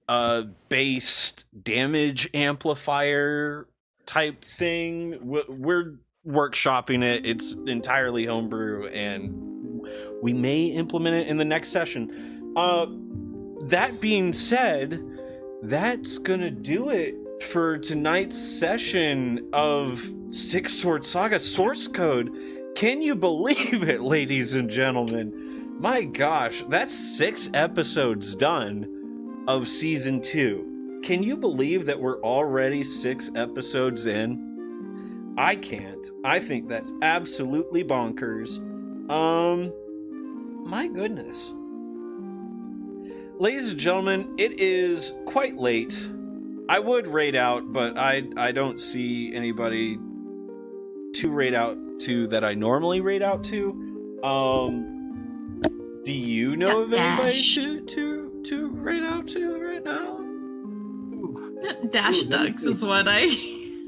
based damage amplifier type thing. We're workshopping it. It's entirely homebrew, and we may implement it in the next session. That being said, that's gonna do it for tonight's session of Six Sword Saga source code. Can you believe it, ladies and gentlemen? My gosh, that's 6 episodes done of season 2. Can you believe that we're already 6 episodes in? I can't. I think that's absolutely bonkers. My goodness. Ladies and gentlemen, it is quite late. I would raid out, but I don't see anybody to raid out to that I normally raid out to. Do you know of anybody to raid out to right now?
Dash Ducks is what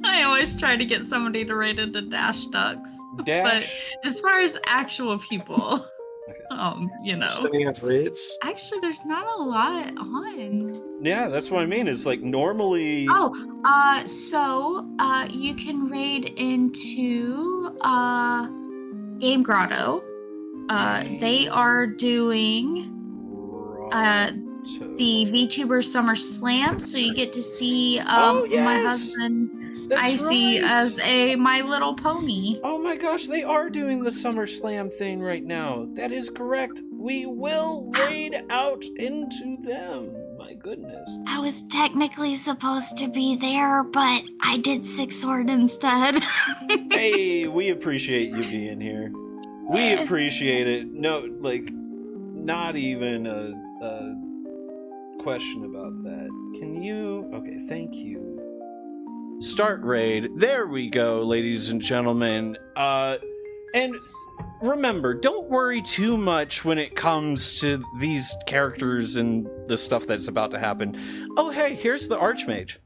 I always try to get somebody to raid into Dash Ducks.
Dash.
But as far as actual people, you know.
Setting up raids?
Actually, there's not a lot on.
Yeah, that's what I mean. It's like normally.
So you can raid into Game Grotto. They are doing the VTuber Summer Slam, so you get to see my husband.
That's
see
right.
as a My Little Pony.
Oh my gosh, they are doing the Summer Slam thing right now. That is correct. We will raid out into them. My goodness.
I was technically supposed to be there, but I did Six Sword instead.
Hey, we appreciate you being here. We appreciate it. No, like, not even a question about that. Can you? Okay, thank you. Start raid. There we go, ladies and gentlemen. And remember, don't worry too much when it comes to these characters and the stuff that's about to happen. Oh, hey, here's the Archmage.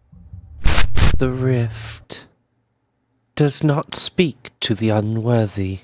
The rift does not speak to the unworthy.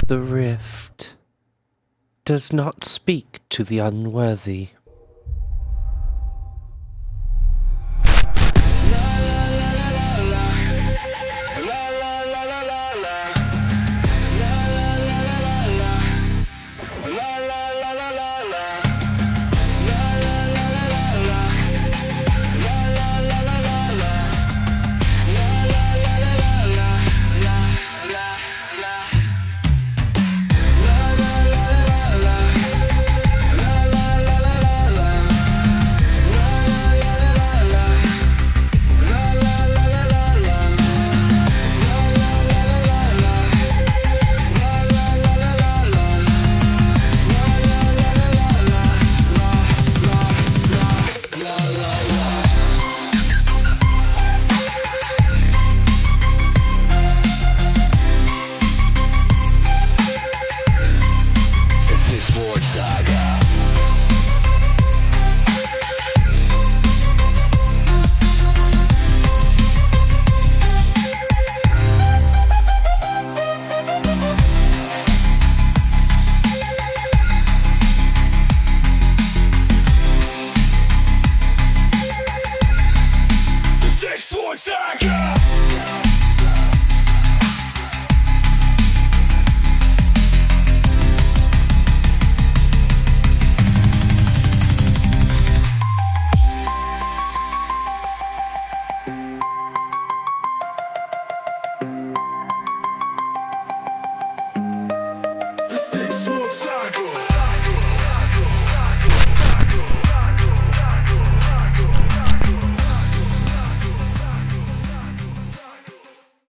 The rift does not speak to the unworthy.